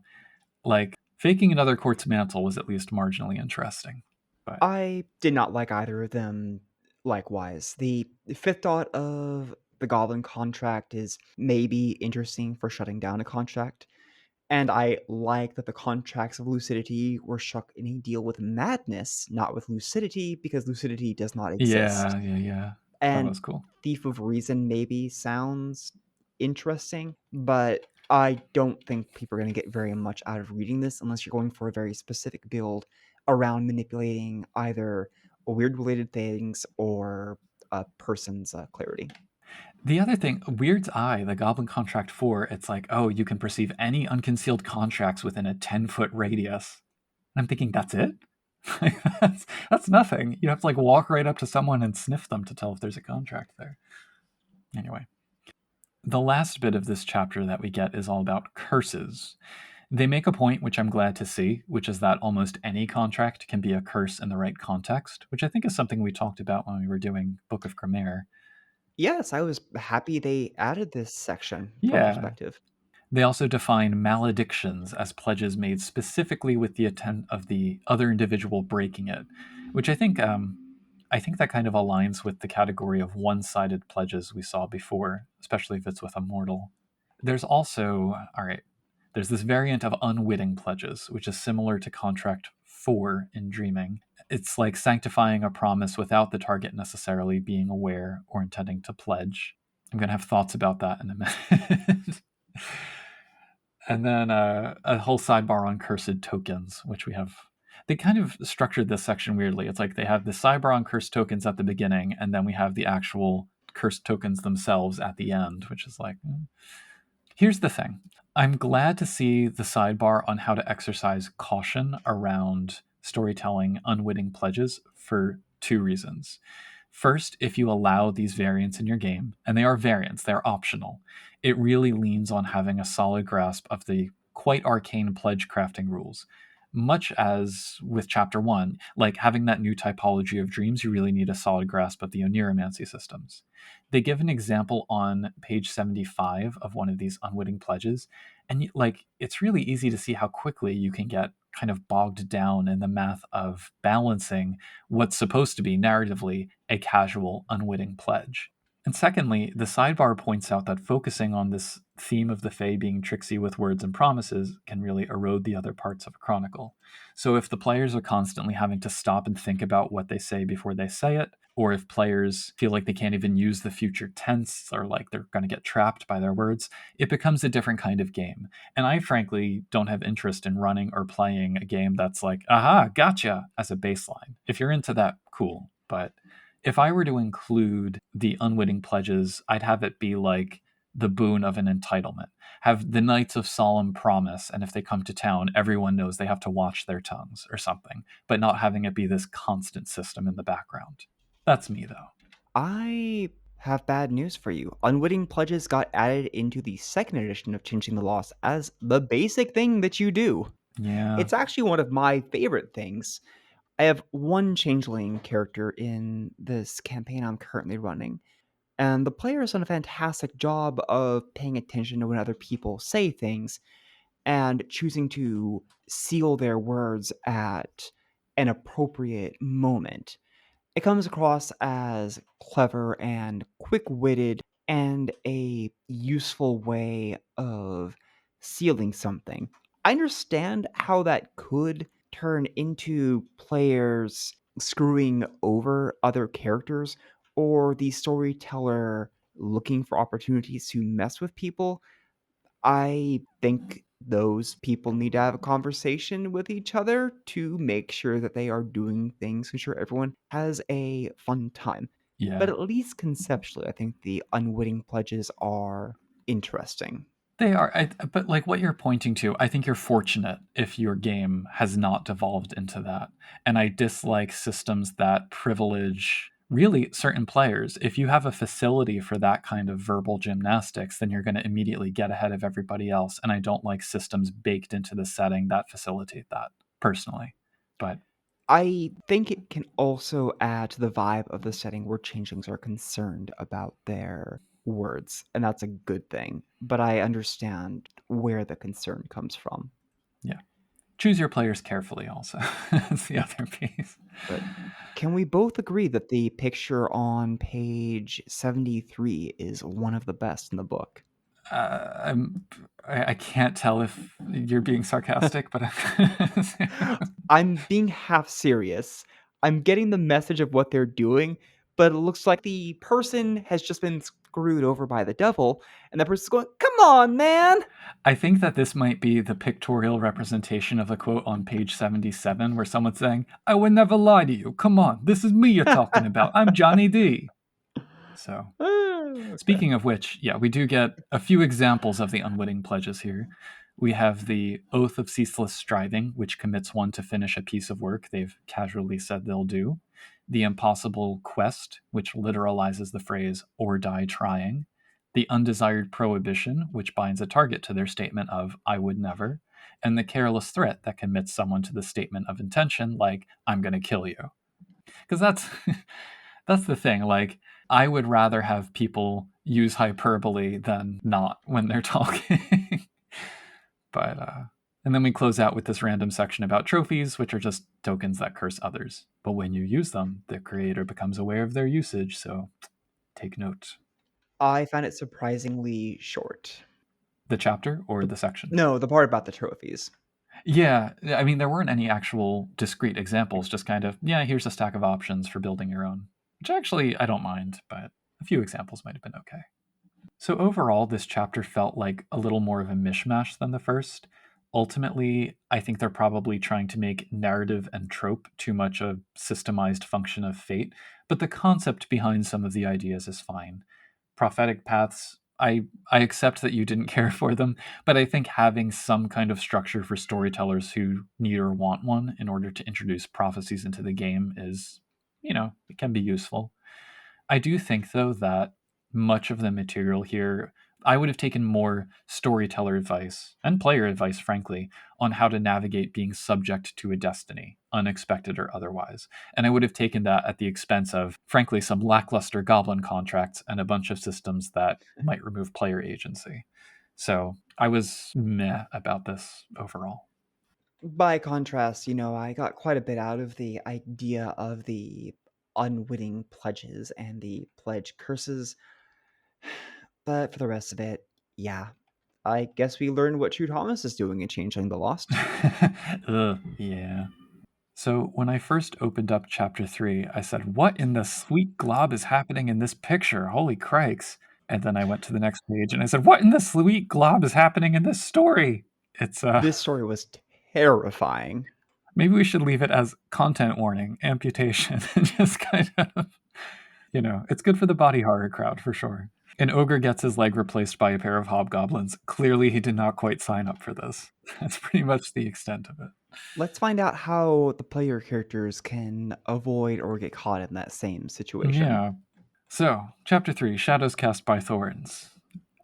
S2: Like faking another court's mantle was at least marginally interesting. But
S3: I did not like either of them likewise. The fifth dot of the Goblin contract is maybe interesting for shutting down a contract. And I like that the contracts of lucidity were struck in a deal with madness, not with lucidity, because lucidity does not exist.
S2: yeah. That
S3: And
S2: was cool.
S3: Thief of Reason maybe sounds interesting, but I don't think people are going to get very much out of reading this unless you're going for a very specific build around manipulating either weird related things or a person's clarity.
S2: The other thing, Weird's Eye, the Goblin Contract 4, it's like, oh, you can perceive any unconcealed contracts within a 10-foot radius. And I'm thinking, that's it? Like, that's nothing. You have to like walk right up to someone and sniff them to tell if there's a contract there. Anyway, the last bit of this chapter that we get is all about curses. They make a point, which I'm glad to see, which is that almost any contract can be a curse in the right context, which I think is something we talked about when we were doing Book of Grimmaire.
S3: Yes, I was happy they added this section from
S2: Yeah.
S3: perspective.
S2: They also define maledictions as pledges made specifically with the intent of the other individual breaking it, which I think that kind of aligns with the category of one-sided pledges we saw before, especially if it's with a mortal. There's also, all right, there's this variant of unwitting pledges, which is similar to contract 4 in Dreaming. It's like sanctifying a promise without the target necessarily being aware or intending to pledge. I'm going to have thoughts about that in a minute. And then a whole sidebar on cursed tokens, which we have. They kind of structured this section weirdly. It's like they have the sidebar on cursed tokens at the beginning, and then we have the actual cursed tokens themselves at the end, which is like, Here's the thing. I'm glad to see the sidebar on how to exercise caution around storytelling unwitting pledges for two reasons. First, if you allow these variants in your game, and they are variants, they're optional, it really leans on having a solid grasp of the quite arcane pledge crafting rules. Much as with Chapter 1, like having that new typology of dreams, you really need a solid grasp of the oneiromancy systems. They give an example on page 75 of one of these unwitting pledges, and it's really easy to see how quickly you can get kind of bogged down in the math of balancing what's supposed to be narratively a casual unwitting pledge. And secondly, the sidebar points out that focusing on this theme of the Fae being tricksy with words and promises can really erode the other parts of a chronicle. So if the players are constantly having to stop and think about what they say before they say it, or if players feel like they can't even use the future tense or like they're going to get trapped by their words, it becomes a different kind of game. And I frankly don't have interest in running or playing a game that's like, aha, gotcha, as a baseline. If you're into that, cool. But if I were to include the unwitting pledges, I'd have it be like the boon of an entitlement. Have the Knights of Solemn Promise, and if they come to town, everyone knows they have to watch their tongues or something, but not having it be this constant system in the background. That's me, though.
S3: I have bad news for you. Unwitting pledges got added into the second edition of Changing the Lost as the basic thing that you do.
S2: Yeah.
S3: It's actually one of my favorite things. I have one changeling character in this campaign I'm currently running, and the player has done a fantastic job of paying attention to when other people say things and choosing to seal their words at an appropriate moment. It comes across as clever and quick-witted and a useful way of sealing something. I understand how that could turn into players screwing over other characters or the storyteller looking for opportunities to mess with people. I think those people need to have a conversation with each other to make sure that they are doing things to ensure everyone has a fun time. But
S2: Yeah.
S3: at least conceptually, I think the unwitting pledges are interesting.
S2: They are, but like what you're pointing to, I think you're fortunate if your game has not devolved into that. And I dislike systems that privilege really certain players. If you have a facility for that kind of verbal gymnastics, then you're going to immediately get ahead of everybody else. And I don't like systems baked into the setting that facilitate that, personally. But
S3: I think it can also add to the vibe of the setting where changelings are concerned about their words, and that's a good thing. But I understand where the concern comes from.
S2: yeah, choose your players carefully also. That's the other piece.
S3: But can we both agree that the picture on page 73 is one of the best in the book?
S2: I can't tell if you're being sarcastic, but
S3: I'm being half serious. I'm getting the message of what they're doing, but it looks like the person has just been screwed over by the devil, and the person's going, "Come on, man!"
S2: I think that this might be the pictorial representation of the quote on page 77, where someone's saying, "I would never lie to you. Come on, this is me you're talking about. I'm Johnny D." So,
S3: Okay.
S2: speaking of which, yeah, we do get a few examples of the unwitting pledges here. We have the Oath of Ceaseless Striving, which commits one to finish a piece of work they've casually said they'll do. The Impossible Quest, which literalizes the phrase, or die trying. The Undesired Prohibition, which binds a target to their statement of, I would never. And the Careless Threat, that commits someone to the statement of intention, like, I'm going to kill you. Because that's the thing. Like, I would rather have people use hyperbole than not when they're talking. But and then we close out with this random section about trophies, which are just tokens that curse others. But when you use them, the creator becomes aware of their usage, so take note.
S3: I found it surprisingly short.
S2: The chapter or the section?
S3: No, the part about the trophies.
S2: Yeah, I mean, there weren't any actual discrete examples, just kind of, yeah, here's a stack of options for building your own. Which actually, I don't mind, but a few examples might have been okay. So overall, this chapter felt like a little more of a mishmash than the first. Ultimately, I think they're probably trying to make narrative and trope too much a systemized function of fate, but the concept behind some of the ideas is fine. Prophetic paths, I accept that you didn't care for them, but I think having some kind of structure for storytellers who need or want one in order to introduce prophecies into the game is it can be useful. I do think, though, that much of the material here, I would have taken more storyteller advice and player advice, frankly, on how to navigate being subject to a destiny, unexpected or otherwise. And I would have taken that at the expense of, frankly, some lackluster goblin contracts and a bunch of systems that might remove player agency. So I was meh about this overall.
S3: By contrast, I got quite a bit out of the idea of the unwitting pledges and the pledge curses. But for the rest of it, yeah, I guess we learned what True Thomas is doing in Changeling the Lost.
S2: Yeah. So when I first opened up chapter 3, I said, what in the sweet glob is happening in this picture? Holy crikes. And then I went to the next page and I said, what in the sweet glob is happening in this story? It's
S3: This story was terrifying.
S2: maybe we should leave it as content warning, amputation, and just kind of, it's good for the body horror crowd for sure. An ogre gets his leg replaced by a pair of hobgoblins. Clearly, he did not quite sign up for this. That's pretty much the extent of it.
S3: Let's find out how the player characters can avoid or get caught in that same situation.
S2: Yeah. So, chapter 3, Shadows Cast by Thorns.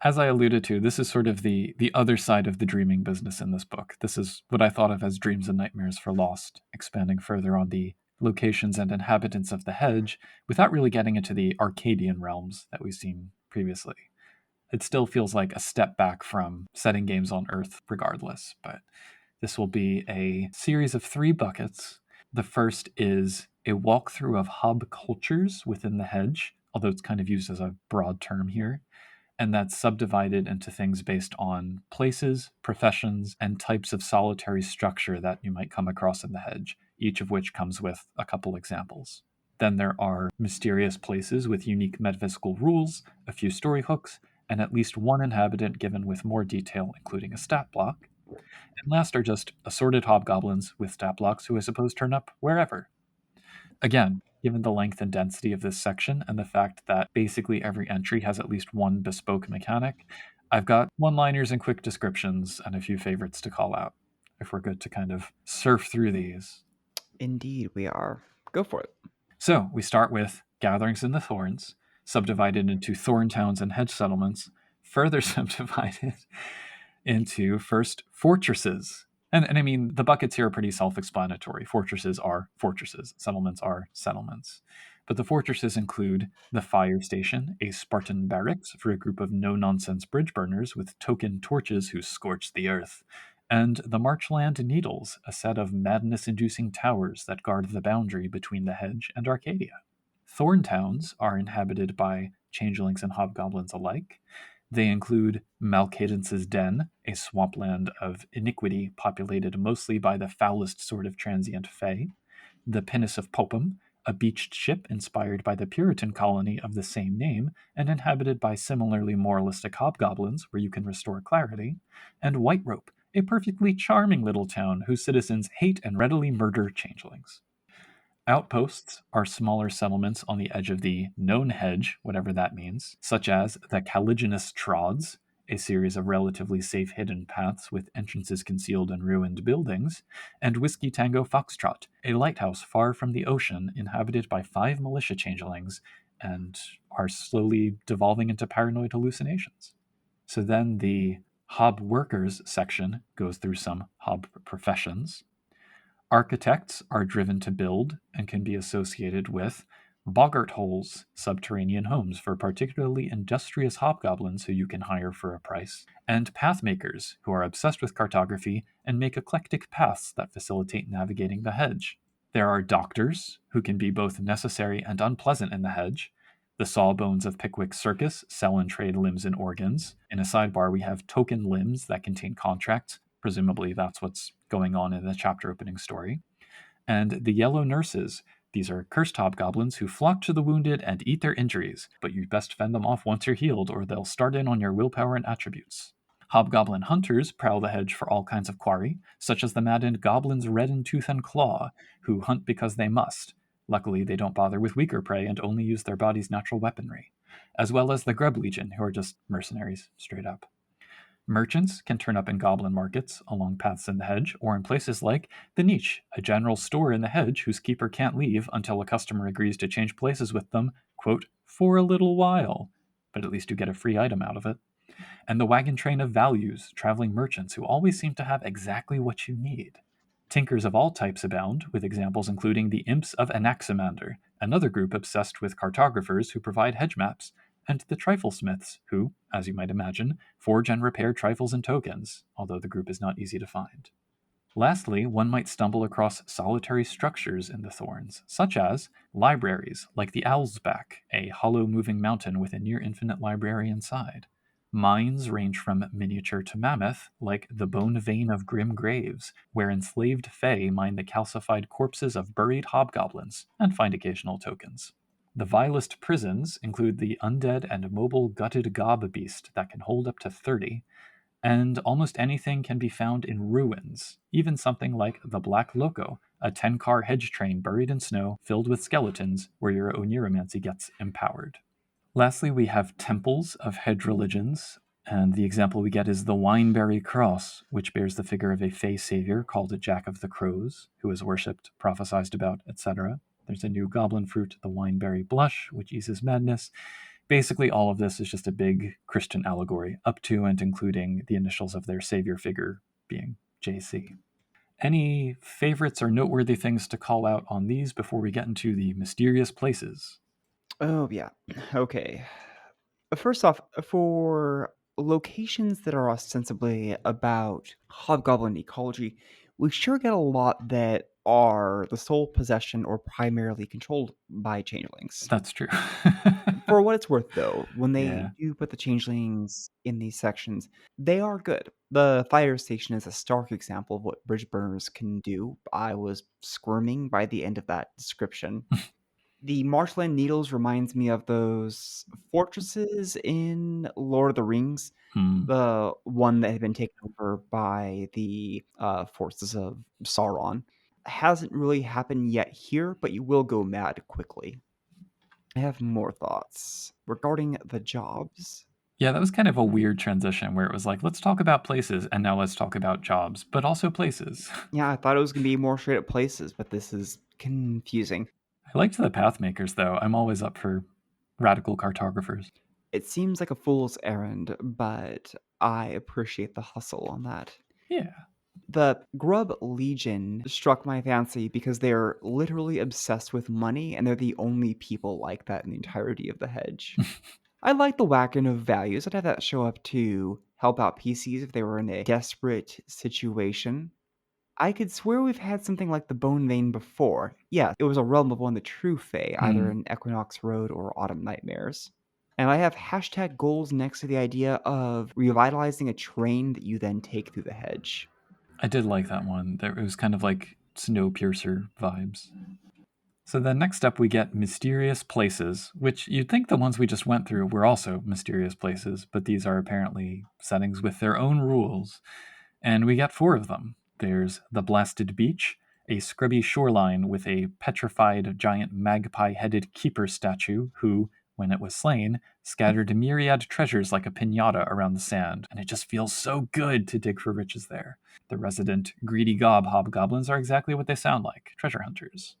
S2: As I alluded to, this is sort of the other side of the dreaming business in this book. This is what I thought of as Dreams and Nightmares for Lost, expanding further on the locations and inhabitants of the hedge without really getting into the Arcadian realms that we've seen previously. It still feels like a step back from setting games on Earth regardless, but this will be a series of 3 buckets. The first is a walkthrough of hub cultures within the hedge, although it's kind of used as a broad term here. And that's subdivided into things based on places, professions, and types of solitary structure that you might come across in the hedge, each of which comes with a couple examples. Then there are mysterious places with unique metaphysical rules, a few story hooks, and at least one inhabitant given with more detail, including a stat block. And last are just assorted hobgoblins with stat blocks who I suppose turn up wherever. Again, given the length and density of this section and the fact that basically every entry has at least one bespoke mechanic, I've got one-liners and quick descriptions and a few favorites to call out, if we're good to kind of surf through these.
S3: Indeed, we are. Go for it.
S2: So we start with Gatherings in the Thorns, subdivided into thorn towns and hedge settlements, further subdivided into first fortresses. And I mean, the buckets here are pretty self-explanatory. Fortresses are fortresses. Settlements are settlements. But the fortresses include the Fire Station, a Spartan barracks for a group of no-nonsense bridge burners with token torches who scorch the earth, and the Marchland Needles, a set of madness-inducing towers that guard the boundary between the hedge and Arcadia. Thorn towns are inhabited by changelings and hobgoblins alike. They include Malcadence's Den, a swampland of iniquity populated mostly by the foulest sort of transient fae, the Pinnace of Popum, a beached ship inspired by the Puritan colony of the same name and inhabited by similarly moralistic hobgoblins where you can restore clarity, and White Rope, a perfectly charming little town whose citizens hate and readily murder changelings. Outposts are smaller settlements on the edge of the known hedge, whatever that means, such as the Caliginous Trods, a series of relatively safe hidden paths with entrances concealed in ruined buildings, and Whiskey Tango Foxtrot, a lighthouse far from the ocean inhabited by 5 militia changelings and are slowly devolving into paranoid hallucinations. So then the Hob Workers section goes through some Hob professions. Architects are driven to build and can be associated with boggart holes, subterranean homes for particularly industrious hobgoblins who you can hire for a price, and pathmakers who are obsessed with cartography and make eclectic paths that facilitate navigating the hedge. There are doctors who can be both necessary and unpleasant in the hedge. The Sawbones of Pickwick Circus sell and trade limbs and organs. In a sidebar, we have token limbs that contain contracts. Presumably, that's what's going on in the chapter opening story. And the Yellow Nurses. These are cursed hobgoblins who flock to the wounded and eat their injuries, but you best fend them off once you're healed, or they'll start in on your willpower and attributes. Hobgoblin hunters prowl the hedge for all kinds of quarry, such as the maddened goblins Red in Tooth and Claw, who hunt because they must. Luckily, they don't bother with weaker prey and only use their body's natural weaponry, as well as the Grub Legion, who are just mercenaries, straight up. Merchants can turn up in goblin markets, along paths in the hedge, or in places like the niche, a general store in the hedge whose keeper can't leave until a customer agrees to change places with them, quote, for a little while. But at least you get a free item out of it. And the wagon train of values, traveling merchants who always seem to have exactly what you need. Tinkers of all types abound, with examples including the Imps of Anaximander, another group obsessed with cartographers who provide hedge maps, and the Triflesmiths, who, as you might imagine, forge and repair trifles and tokens, although the group is not easy to find. Lastly, one might stumble across solitary structures in the Thorns, such as libraries, like the Owl's Back, a hollow moving mountain with a near-infinite library inside. Mines range from miniature to mammoth, like the Bone Vein of Grim Graves, where enslaved fae mine the calcified corpses of buried hobgoblins and find occasional tokens. The vilest prisons include the undead and mobile gutted gob beast that can hold up to 30, and almost anything can be found in ruins, even something like the Black Loco, a 10-car hedge train buried in snow filled with skeletons where your oneiromancy gets empowered. Lastly, we have temples of hedge religions, and the example we get is the Wineberry Cross, which bears the figure of a fey savior called Jack of the Crows, who is worshipped, prophesied about, etc. There's a new goblin fruit, the Wineberry Blush, which eases madness. Basically, all of this is just a big Christian allegory, up to and including the initials of their savior figure being JC. Any favorites or noteworthy things to call out on these before we get into the mysterious places?
S3: Oh, yeah. Okay. First off, for locations that are ostensibly about hobgoblin ecology, we sure get a lot that are the sole possession or primarily controlled by changelings.
S2: That's true.
S3: For what it's worth, though, when they
S2: Yeah.
S3: do put the changelings in these sections, they are good. The fire station is a stark example of what bridge burners can do. I was squirming by the end of that description. The Marshland Needles reminds me of those fortresses in Lord of the Rings, the one that had been taken over by the forces of Sauron. Hasn't really happened yet here, but you will go mad quickly. I have more thoughts regarding the jobs.
S2: Yeah, that was kind of a weird transition where it was like, let's talk about places, and now let's talk about jobs, but also places.
S3: Yeah, I thought it was going to be more straight up places, but this is confusing.
S2: I liked the pathmakers, though. I'm always up for radical cartographers.
S3: It seems like a fool's errand, but I appreciate the hustle on that.
S2: Yeah.
S3: The Grub Legion struck my fancy because they're literally obsessed with money, and they're the only people like that in the entirety of the hedge. I like the wagon of values. I'd have that show up to help out PCs if they were in a desperate situation. I could swear we've had something like the Bone Vein before. Yeah, it was a realm of one of the true Fae, either in Equinox Road or Autumn Nightmares. And I have hashtag goals next to the idea of revitalizing a train that you then take through the hedge.
S2: I did like that one. It was kind of like Snowpiercer vibes. So then next up we get mysterious places, which you'd think the ones we just went through were also mysterious places, but these are apparently settings with their own rules. And we got 4 of them. There's the Blasted Beach, a scrubby shoreline with a petrified giant magpie-headed keeper statue who, when it was slain, scattered myriad treasures like a piñata around the sand, and it just feels so good to dig for riches there. The resident greedy gob hobgoblins are exactly what they sound like, treasure hunters.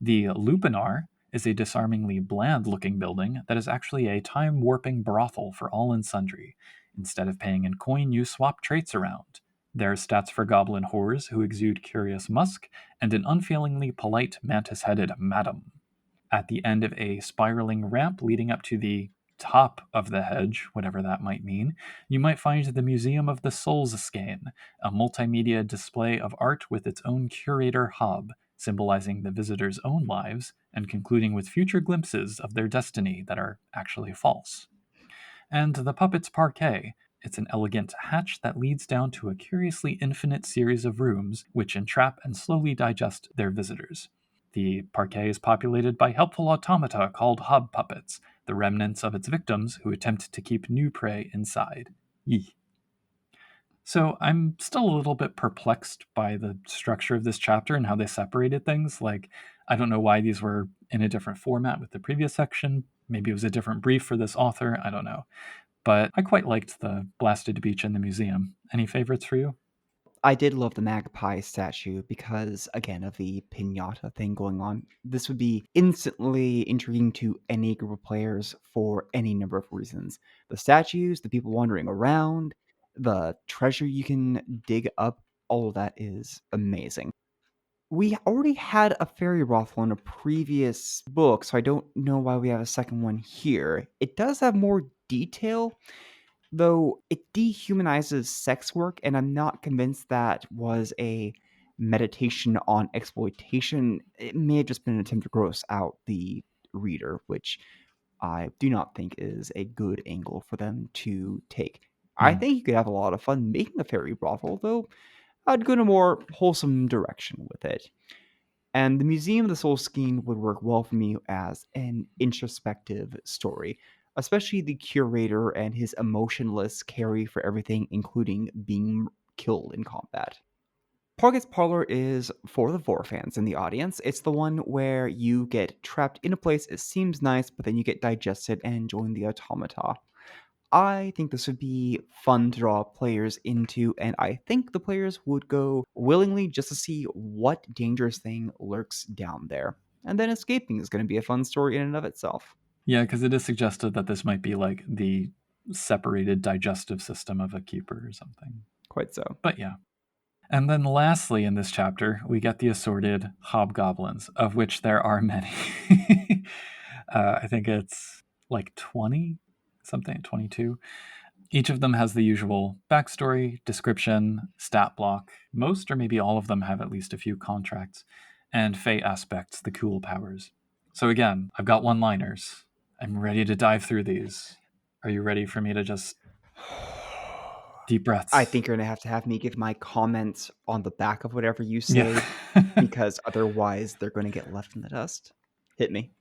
S2: The Lupinar is a disarmingly bland-looking building that is actually a time-warping brothel for all and sundry. Instead of paying in coin, you swap traits around. There are stats for goblin whores who exude curious musk, and an unfailingly polite mantis-headed madam. At the end of a spiraling ramp leading up to the top of the hedge, whatever that might mean, you might find the Museum of the Souls Skein, a multimedia display of art with its own curator hob, symbolizing the visitor's own lives and concluding with future glimpses of their destiny that are actually false. And the Puppet's Parquet. It's an elegant hatch that leads down to a curiously infinite series of rooms which entrap and slowly digest their visitors. The parquet is populated by helpful automata called hob puppets, the remnants of its victims who attempt to keep new prey inside. Yee. So I'm still a little bit perplexed by the structure of this chapter and how they separated things. Like, I don't know why these were in a different format with the previous section. Maybe it was a different brief for this author. I don't know. but I quite liked the blasted beach in the museum. Any favorites for you?
S3: I did love the magpie statue because, again, of the pinata thing going on. This would be instantly intriguing to any group of players for any number of reasons. The statues, the people wandering around, the treasure you can dig up, all of that is amazing. We already had a fairy brothel in a previous book, so I don't know why we have a second one here. It does have more detail, though it dehumanizes sex work, and I'm not convinced that was a meditation on exploitation. It may have just been an attempt to gross out the reader, which I do not think is a good angle for them to take. I think you could have a lot of fun making a fairy brothel, though I'd go in a more wholesome direction with it. And the Museum of the Soul Skein would work well for me as an introspective story, especially the curator and his emotionless carry for everything, including being killed in combat. Target's Parlor is for the Vor fans in the audience. It's the one where you get trapped in a place, it seems nice, but then you get digested and join the automata. I think this would be fun to draw players into, and I think the players would go willingly just to see what dangerous thing lurks down there. And then escaping is going to be a fun story in and of itself.
S2: Yeah, because it is suggested that this might be like the separated digestive system of a keeper or something.
S3: Quite so.
S2: But yeah. And then lastly in this chapter, we get the assorted hobgoblins, of which there are many. I think it's like 20, something, 22. Each of them has the usual backstory, description, stat block. Most or maybe all of them have at least a few contracts, and fey aspects, the cool powers. So again, I've got one-liners. I'm ready to dive through these. Are you ready for me to just deep breaths?
S3: I think you're going to have me give my comments on the back of whatever you say, because otherwise they're going to get left in the dust. Hit me.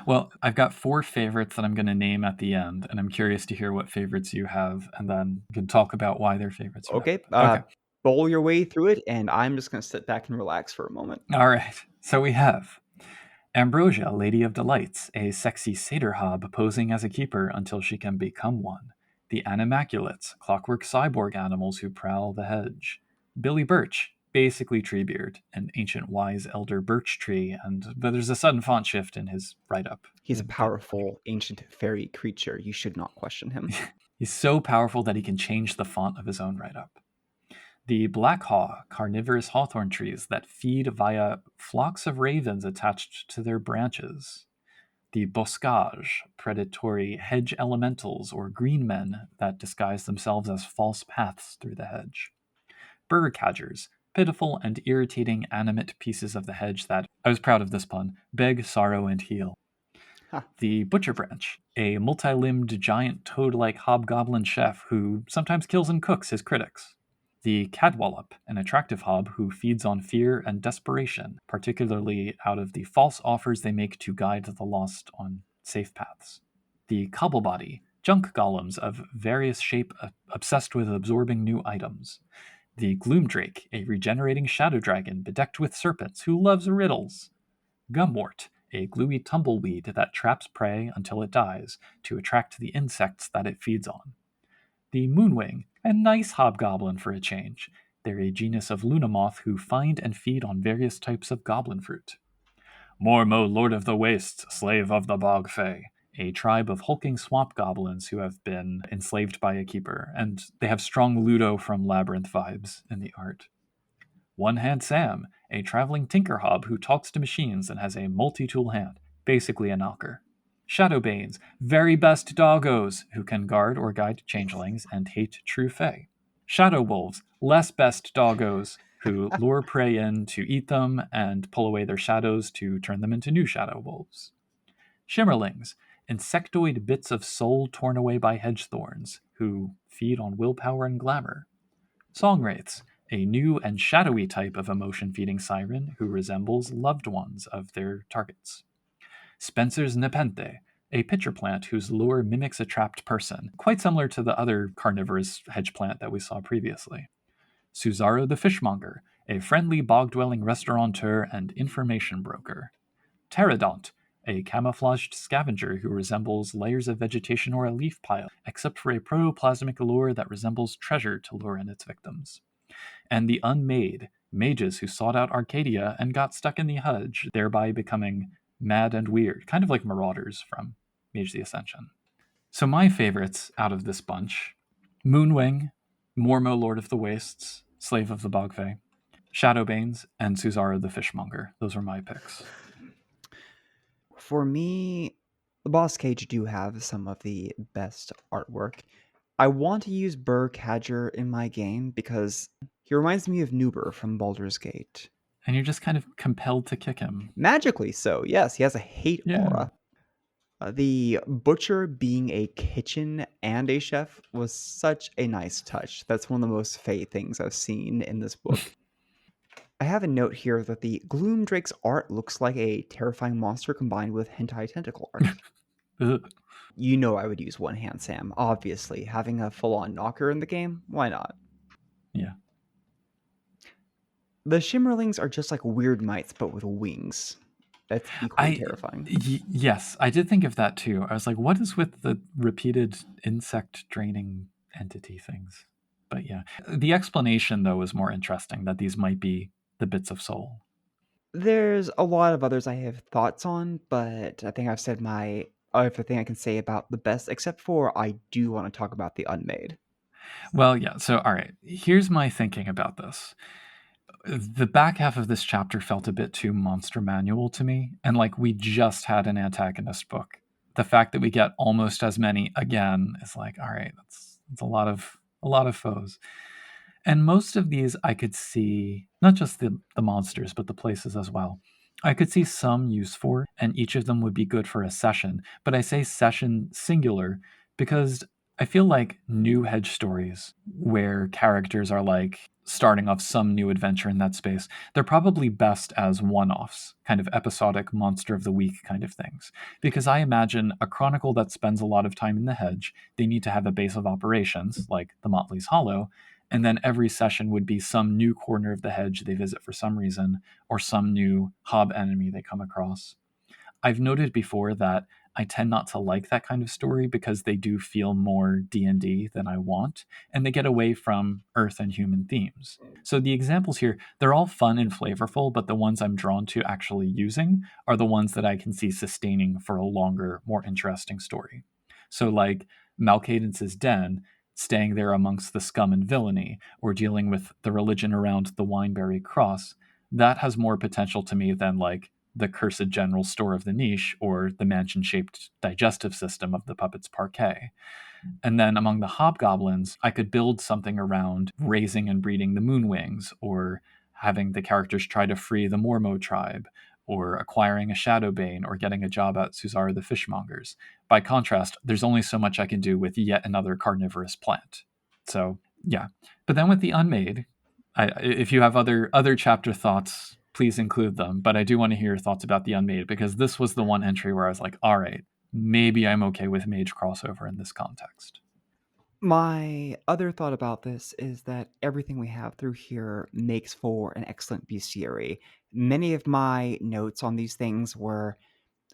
S2: Well, I've got 4 favorites that I'm going to name at the end, and I'm curious to hear what favorites you have, and then you can talk about why they're favorites.
S3: Okay. Bowl your way through it, and I'm just going to sit back and relax for a moment.
S2: All right. So we have Ambrosia, Lady of Delights, a sexy satyr hob posing as a keeper until she can become one. The Animaculates, clockwork cyborg animals who prowl the hedge. Billy Birch, basically Treebeard, an ancient wise elder birch tree, but there's a sudden font shift in his write-up.
S3: He's a powerful ancient fairy creature. You should not question him.
S2: He's so powerful that he can change the font of his own write-up. The black haw, carnivorous hawthorn trees that feed via flocks of ravens attached to their branches. The boscage, predatory hedge elementals or green men that disguise themselves as false paths through the hedge. Burr-cadgers, pitiful and irritating animate pieces of the hedge that, I was proud of this pun, beg, sorrow, and heal.
S3: Huh.
S2: The butcher branch, a multi-limbed giant toad-like hobgoblin chef who sometimes kills and cooks his critics. The cadwallop, an attractive hob who feeds on fear and desperation, particularly out of the false offers they make to guide the lost on safe paths. The cobblebody, junk golems of various shape obsessed with absorbing new items. The gloomdrake, a regenerating shadow dragon bedecked with serpents who loves riddles. Gumwort, a gluey tumbleweed that traps prey until it dies to attract the insects that it feeds on. The moonwing, a nice hobgoblin for a change. They're a genus of lunamoth who find and feed on various types of goblin fruit. Mormo, Lord of the Wastes, slave of the bog fey, a tribe of hulking swamp goblins who have been enslaved by a keeper, and they have strong Ludo from Labyrinth vibes in the art. One Hand Sam, a traveling tinker hob who talks to machines and has a multi-tool hand, basically a knocker. Shadowbanes, very best doggos, who can guard or guide changelings and hate true fae. Shadow wolves, less best doggos, who lure prey in to eat them and pull away their shadows to turn them into new shadow wolves. Shimmerlings, insectoid bits of soul torn away by hedge thorns, who feed on willpower and glamour. Songwraiths, a new and shadowy type of emotion-feeding siren who resembles loved ones of their targets. Spencer's Nepenthe, a pitcher plant whose lure mimics a trapped person, quite similar to the other carnivorous hedge plant that we saw previously. Suzaro the Fishmonger, a friendly bog-dwelling restaurateur and information broker. Pterodont, a camouflaged scavenger who resembles layers of vegetation or a leaf pile, except for a protoplasmic allure that resembles treasure to lure in its victims. And the unmade, mages who sought out Arcadia and got stuck in the Hudge, thereby becoming mad and weird, kind of like marauders from Mage the Ascension. So my favorites out of this bunch: Moonwing, Mormo Lord of the Wastes, Slave of the Bogfey, Shadowbanes, and Suzara the Fishmonger. Those were my picks.
S3: For me, the Boss Cage do have some of the best artwork. I want to use Burr Cadger in my game because he reminds me of Nuber from Baldur's Gate.
S2: And you're just kind of compelled to kick him.
S3: Magically so, yes, he has a hate
S2: Yeah.
S3: aura. The butcher being a kitchen and a chef was such a nice touch. That's one of the most Fae things I've seen in this book. I have a note here that the Gloom Drake's art looks like a terrifying monster combined with hentai tentacle art.
S2: Ugh.
S3: You know I would use One Hand Sam, obviously. Having a full-on knocker in the game, why not?
S2: Yeah.
S3: The Shimmerlings are just like weird mites, but with wings. That's equally terrifying.
S2: Yes, I did think of that too. I was like, what is with the repeated insect draining entity things? But yeah. The explanation, though, is more interesting, that these might be the bits of soul.
S3: There's a lot of others I have thoughts on, but I think I've said my everything I can say about the best, except for I do want to talk about the Unmade.
S2: Well, yeah. So, all right. Here's my thinking about this. The back half of this chapter felt a bit too monster manual to me. And like, we just had an antagonist book. The fact that we get almost as many again is like, all right, that's a lot of foes. And most of these I could see, not just the monsters, but the places as well. I could see some use for, and each of them would be good for a session. But I say session singular because I feel like new hedge stories where characters are like starting off some new adventure in that space, they're probably best as one-offs, kind of episodic monster of the week kind of things. Because I imagine a chronicle that spends a lot of time in the hedge, they need to have a base of operations, like the Motley's Hollow, and then every session would be some new corner of the hedge they visit for some reason, or some new hob enemy they come across. I've noted before that I tend not to like that kind of story because they do feel more D&D than I want, and they get away from earth and human themes. So the examples here, they're all fun and flavorful, but the ones I'm drawn to actually using are the ones that I can see sustaining for a longer, more interesting story. So like Malcadence's Den, staying there amongst the scum and villainy, or dealing with the religion around the Wineberry Cross, that has more potential to me than like the cursed general store of the niche or the mansion-shaped digestive system of the puppet's parquet. And then among the hobgoblins, I could build something around raising and breeding the moonwings, or having the characters try to free the Mormo tribe, or acquiring a Shadowbane, or getting a job at Suzara the Fishmongers. By contrast, there's only so much I can do with yet another carnivorous plant. So, yeah. But then with the Unmade, if you have other chapter thoughts, please include them. But I do want to hear your thoughts about the Unmade, because this was the one entry where I was like, all right, maybe I'm okay with mage crossover in this context.
S3: My other thought about this is that everything we have through here makes for an excellent bestiary. Many of my notes on these things were,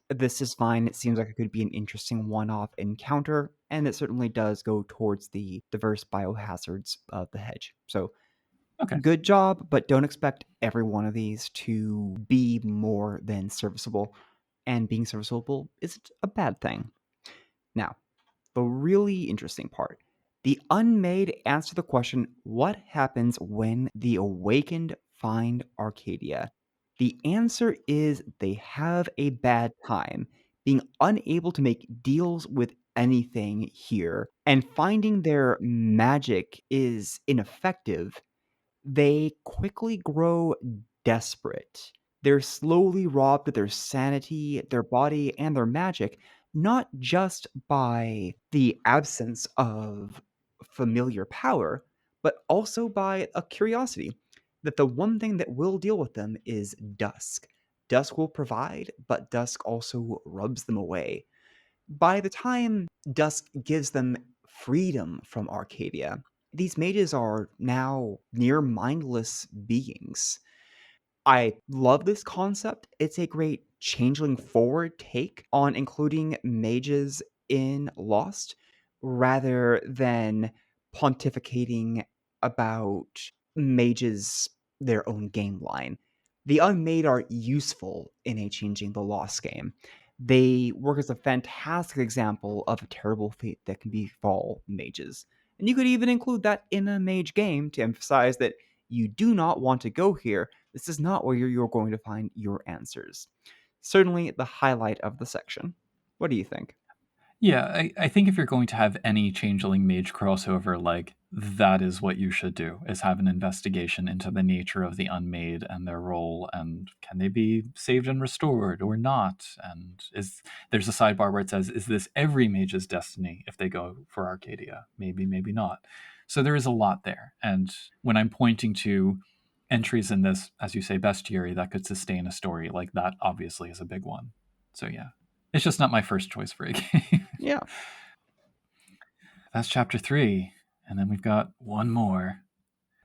S3: this is fine, it seems like it could be an interesting one-off encounter, and it certainly does go towards the diverse biohazards of the hedge. So,
S2: Okay.
S3: good job, but don't expect every one of these to be more than serviceable, and being serviceable isn't a bad thing. Now, the really interesting part. The Unmade answer the question, what happens when the Awakened find Arcadia? The answer is they have a bad time, being unable to make deals with anything here, and finding their magic is ineffective. They quickly grow desperate. They're slowly robbed of their sanity, their body, and their magic, not just by the absence of familiar power, but also by a curiosity that the one thing that will deal with them is Dusk. Dusk will provide, but Dusk also rubs them away. By the time Dusk gives them freedom from Arcadia, these mages are now near mindless beings. I love this concept. It's a great changeling forward take on including mages in Lost rather than pontificating about mages their own game line. The unmade are useful in a Changing the Lost game. They work as a fantastic example of a terrible fate that can befall mages. And you could even include that in a mage game to emphasize that you do not want to go here. This is not where you're going to find your answers. Certainly the highlight of the section. What do you think?
S2: Yeah, I think if you're going to have any Changeling Mage crossover, like, that is what you should do, is have an investigation into the nature of the Unmade and their role, and can they be saved and restored or not? And there's a sidebar where it says, is this every mage's destiny if they go for Arcadia? Maybe, maybe not. So there is a lot there. And when I'm pointing to entries in this, as you say, bestiary that could sustain a story, like that obviously is a big one. So yeah. It's just not my first choice for a game.
S3: Yeah.
S2: That's chapter 3. And then we've got one more.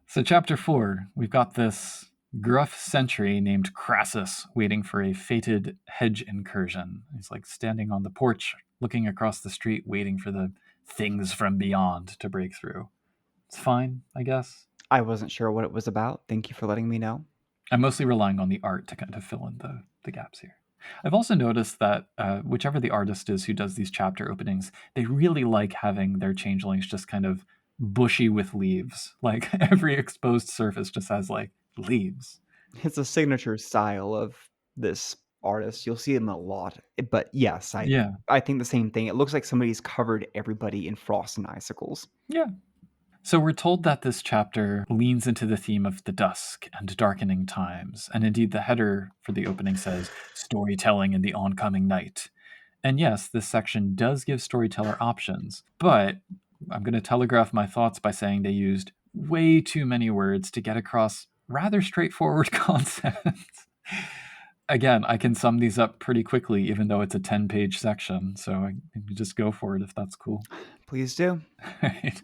S2: So chapter 4, we've got this gruff sentry named Crassus waiting for a fated hedge incursion. He's like standing on the porch, looking across the street, waiting for the things from beyond to break through. It's fine, I guess.
S3: I wasn't sure what it was about. Thank you for letting me know.
S2: I'm mostly relying on the art to kind of fill in the gaps here. I've also noticed that whichever the artist is who does these chapter openings, they really like having their changelings just kind of bushy with leaves. Like every exposed surface just has like leaves.
S3: It's a signature style of this artist. You'll see him a lot. But yes,
S2: Yeah.
S3: I think the same thing. It looks like somebody's covered everybody in frost and icicles.
S2: Yeah. So we're told that this chapter leans into the theme of the dusk and darkening times, and indeed the header for the opening says, storytelling in the oncoming night. And yes, this section does give storyteller options, but I'm going to telegraph my thoughts by saying they used way too many words to get across rather straightforward concepts. Again, I can sum these up pretty quickly, even though it's a 10-page section, so I can just go for it if that's cool.
S3: Please do.
S2: Right.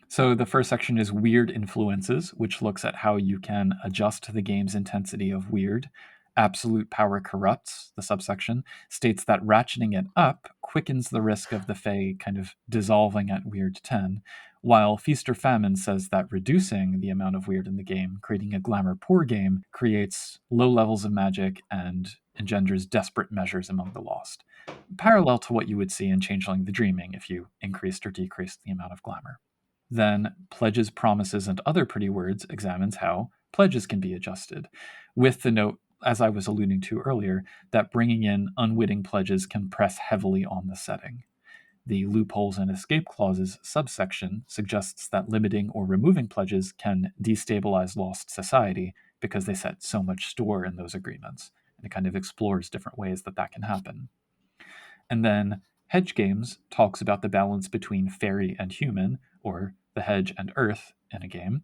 S2: So the first section is Weird Influences, which looks at how you can adjust the game's intensity of weird. Absolute Power Corrupts, the subsection, states that ratcheting it up quickens the risk of the Fae kind of dissolving at Weird 10, while Feast or Famine says that reducing the amount of weird in the game, creating a glamour poor game, creates low levels of magic and engenders desperate measures among the lost. Parallel to what you would see in Changeling the Dreaming if you increased or decreased the amount of glamour. Then Pledges, Promises, and Other Pretty Words examines how pledges can be adjusted, with the note, as I was alluding to earlier, that bringing in unwitting pledges can press heavily on the setting. The Loopholes and Escape Clauses subsection suggests that limiting or removing pledges can destabilize lost society because they set so much store in those agreements, and it kind of explores different ways that that can happen. And then Hedge Games talks about the balance between fairy and human, or the hedge and earth in a game.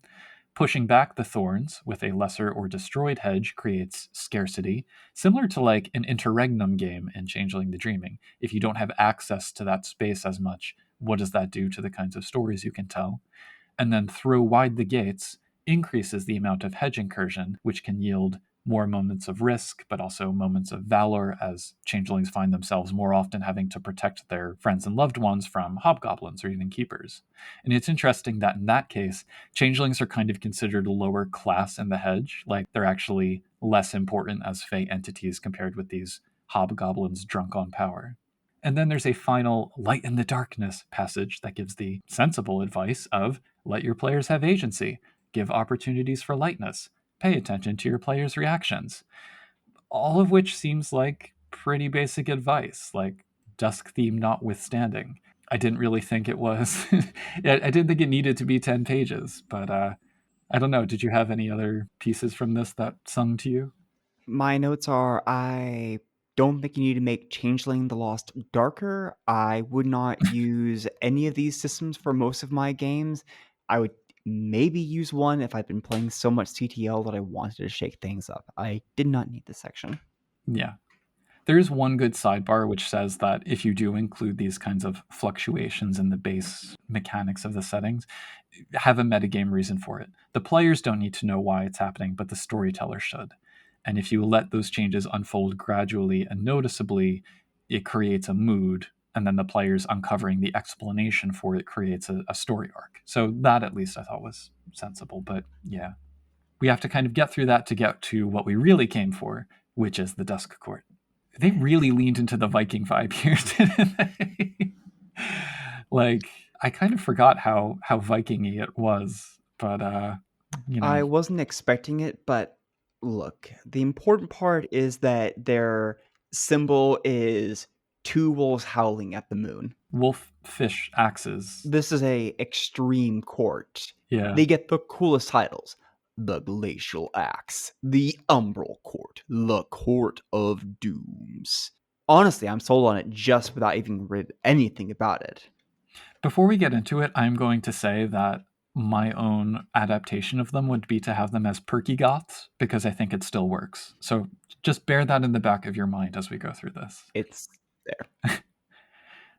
S2: Pushing back the thorns with a lesser or destroyed hedge creates scarcity, similar to like an interregnum game in Changeling the Dreaming. If you don't have access to that space as much, what does that do to the kinds of stories you can tell? And then Throw Wide the Gates increases the amount of hedge incursion, which can yield more moments of risk, but also moments of valor, as changelings find themselves more often having to protect their friends and loved ones from hobgoblins or even keepers. And it's interesting that in that case, changelings are kind of considered a lower class in the hedge, like they're actually less important as fey entities compared with these hobgoblins drunk on power. And then there's a final light in the darkness passage that gives the sensible advice of let your players have agency, give opportunities for lightness, pay attention to your players' reactions. All of which seems like pretty basic advice, like dusk theme notwithstanding. I didn't really think it was. I didn't think it needed to be 10 pages, but I don't know. Did you have any other pieces from this that sung to you?
S3: My notes are I don't think you need to make Changeling the Lost darker. I would not use any of these systems for most of my games. I would maybe use one if I'd been playing so much CTL that I wanted to shake things up. I did not need this section.
S2: Yeah. There's one good sidebar which says that if you do include these kinds of fluctuations in the base mechanics of the settings, have a metagame reason for it. The players don't need to know why it's happening, but the storyteller should. And if you let those changes unfold gradually and noticeably, it creates a mood, and then the players uncovering the explanation for it creates a story arc. So that at least I thought was sensible. But yeah, we have to kind of get through that to get to what we really came for, which is the Dusk Court. They really leaned into the Viking vibe here, didn't they? Like, I kind of forgot how Viking-y it was, but
S3: I wasn't expecting it, but look, the important part is that their symbol is two wolves howling at the moon.
S2: wolf fish axes.
S3: This is a extreme court.
S2: Yeah.
S3: They get the coolest titles. The Glacial Axe, the Umbral Court, the Court of Dooms. Honestly, I'm sold on it just without even read anything about it.
S2: Before we get into it, I'm going to say that my own adaptation of them would be to have them as perky goths, because I think it still works. So just bear that in the back of your mind as we go through this.
S3: It's there.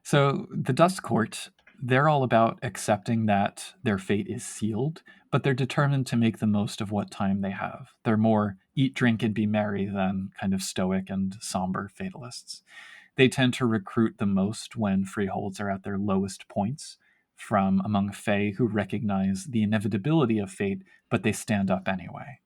S2: So the Dusk Court, they're all about accepting that their fate is sealed, but they're determined to make the most of what time they have. They're more eat, drink, and be merry than kind of stoic and somber fatalists. They tend to recruit the most when freeholds are at their lowest points, from among fae who recognize the inevitability of fate, but they stand up anyway.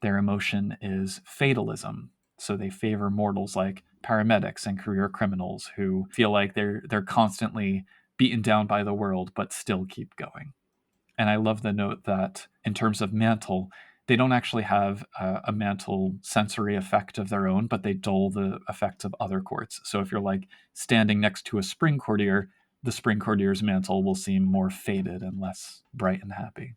S2: Their emotion is fatalism, so they favor mortals like paramedics and career criminals who feel like they're constantly beaten down by the world but still keep going. And I love the note that in terms of mantle, they don't actually have a mantle sensory effect of their own, but they dull the effects of other courts. So if you're like standing next to a spring courtier, the spring courtier's mantle will seem more faded and less bright and happy.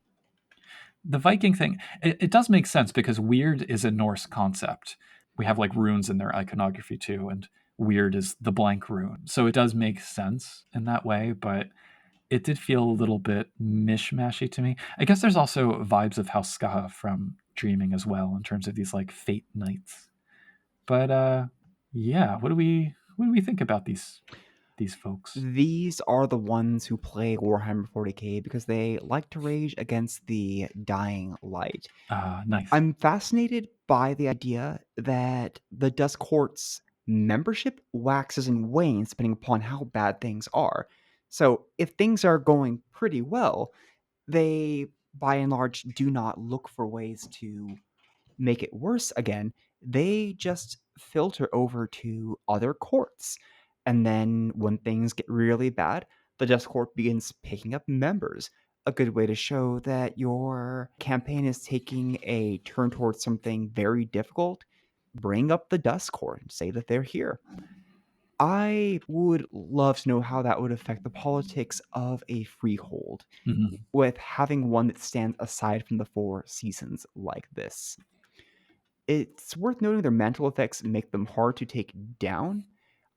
S2: The Viking thing, it does make sense because weird is a Norse concept. We have like runes in their iconography too, and weird is the blank rune. So it does make sense in that way, but it did feel a little bit mishmashy to me. I guess there's also vibes of House Skaha from Dreaming as well in terms of these like fate nights. But yeah, what do we think about these folks?
S3: These are the ones who play Warhammer 40k because they like to rage against the dying light.
S2: Nice.
S3: I'm fascinated by the idea that the Dusk Court's membership waxes and wanes depending upon how bad things are. So if things are going pretty well, they by and large do not look for ways to make it worse again. They just filter over to other courts. And then when things get really bad, the Dusk Court begins picking up members. A good way to show that your campaign is taking a turn towards something very difficult, bring up the Dusk Court and say that they're here. I would love to know how that would affect the politics of a freehold with having one that stands aside from the four seasons like this. It's worth noting their mental effects make them hard to take down.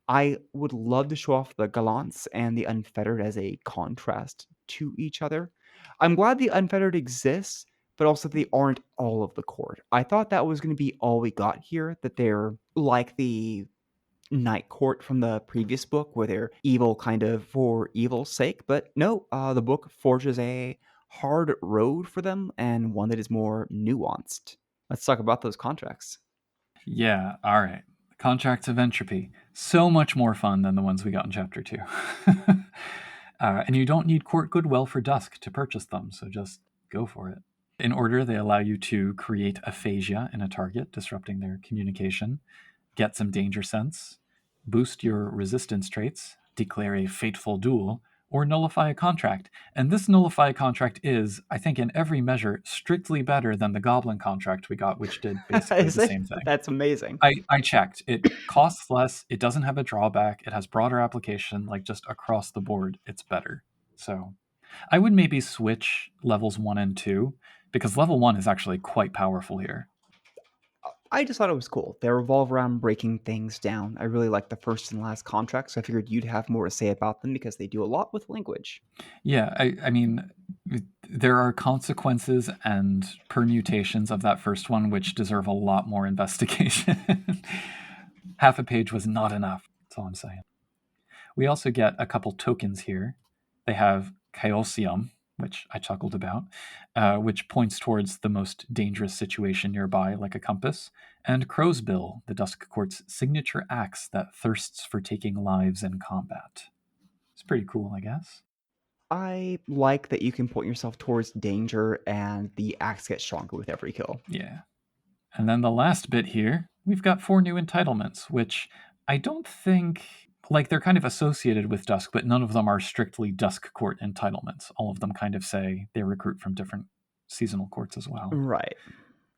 S3: I would love to show off the Gallants and the Unfettered as a contrast to each other. I'm glad the Unfettered exists, but also they aren't all of the court. I thought that was going to be all we got here, that they're like the Night Court from the previous book, where they're evil kind of for evil's sake. But no, the book forges a hard road for them and one that is more nuanced. Let's talk about those contracts.
S2: Yeah, all right. Contracts of Entropy. So much more fun than the ones we got in Chapter 2. And you don't need court goodwill for Dusk to purchase them, so just go for it. In order, they allow you to create aphasia in a target, disrupting their communication, get some danger sense, boost your resistance traits, declare a fateful duel, or nullify a contract. And this nullify a contract is, I think, in every measure, strictly better than the Goblin contract we got, which did basically the same thing.
S3: That's amazing.
S2: I checked. It costs less. It doesn't have a drawback. It has broader application, like just across the board. It's better. So I would maybe switch levels 1 and 2, because level 1 is actually quite powerful here.
S3: I just thought it was cool. They revolve around breaking things down. I really like the first and last contracts, so I figured you'd have more to say about them because they do a lot with language.
S2: Yeah, I mean, there are consequences and permutations of that first one which deserve a lot more investigation. Half a page was not enough. That's all I'm saying. We also get a couple tokens here. They have Chaosium, which I chuckled about, which points towards the most dangerous situation nearby, like a compass, and Crow's Bill, the Dusk Court's signature axe that thirsts for taking lives in combat. It's pretty cool, I guess.
S3: I like that you can point yourself towards danger and the axe gets stronger with every kill.
S2: Yeah. And then the last bit here, we've got 4 new entitlements, which I don't think, like, they're kind of associated with Dusk, but none of them are strictly Dusk Court entitlements. All of them kind of say they recruit from different seasonal courts as well.
S3: Right.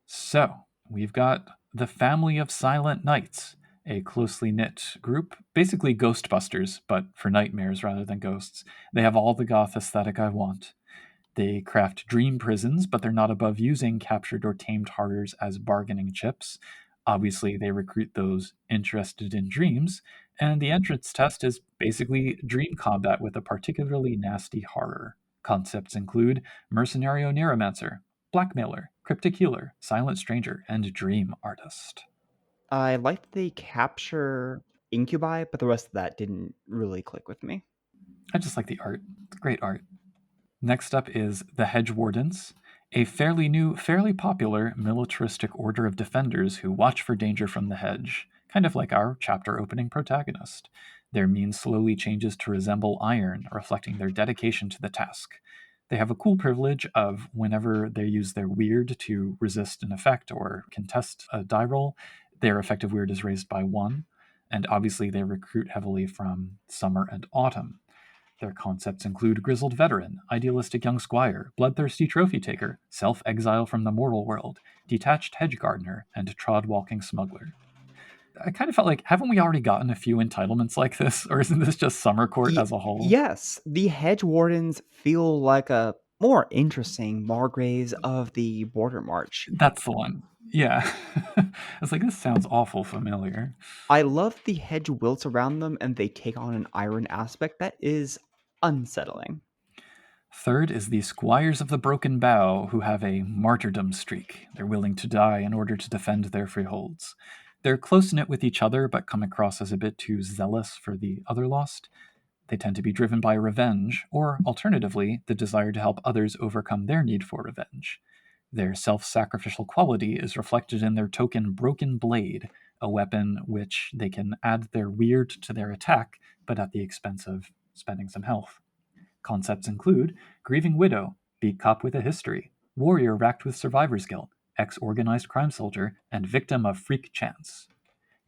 S2: So, we've got the Family of Silent Knights, a closely knit group, basically Ghostbusters, but for nightmares rather than ghosts. They have all the goth aesthetic I want. They craft dream prisons, but they're not above using captured or tamed horrors as bargaining chips. Obviously, they recruit those interested in dreams, and the entrance test is basically dream combat with a particularly nasty horror. Concepts include mercenary neuromancer, blackmailer, cryptic healer, silent stranger, and dream artist.
S3: I like that they capture incubi, but the rest of that didn't really click with me.
S2: I just like the art. It's great art. Next up is the Hedge Wardens, a fairly new, fairly popular militaristic order of defenders who watch for danger from the hedge, kind of like our chapter opening protagonist. Their means slowly changes to resemble iron, reflecting their dedication to the task. They have a cool privilege of whenever they use their weird to resist an effect or contest a die roll, their effective weird is raised by 1, and obviously they recruit heavily from summer and autumn. Their concepts include grizzled veteran, idealistic young squire, bloodthirsty trophy taker, self-exile from the mortal world, detached hedge gardener, and trod-walking smuggler. I kind of felt like, haven't we already gotten a few entitlements like this, or isn't this just Summer Court as a whole?
S3: Yes, the hedge wardens feel like a more interesting Margraves of the Border March.
S2: That's the one. Yeah. I was like, this sounds awful familiar.
S3: I love the hedge wilts around them and they take on an iron aspect that is unsettling.
S2: Third is the Squires of the Broken Bow, who have a martyrdom streak. They're willing to die in order to defend their freeholds. They're close-knit with each other, but come across as a bit too zealous for the other lost. They tend to be driven by revenge, or alternatively, the desire to help others overcome their need for revenge. Their self-sacrificial quality is reflected in their token Broken Blade, a weapon which they can add their weird to their attack, but at the expense of spending some health. Concepts include grieving widow, beat cop with a history, warrior racked with survivor's guilt, ex-organized crime soldier, and victim of freak chance.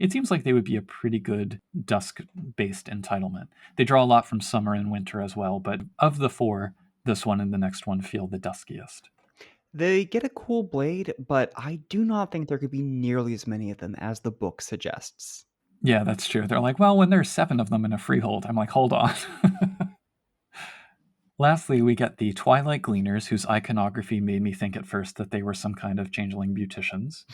S2: It seems like they would be a pretty good dusk-based entitlement. They draw a lot from summer and winter as well, but of the 4, this one and the next one feel the duskiest.
S3: They get a cool blade, but I do not think there could be nearly as many of them as the book suggests.
S2: Yeah, that's true. They're like, well, when there's 7 of them in a freehold, I'm like, hold on. Lastly, we get the Twilight Gleaners, whose iconography made me think at first that they were some kind of changeling beauticians.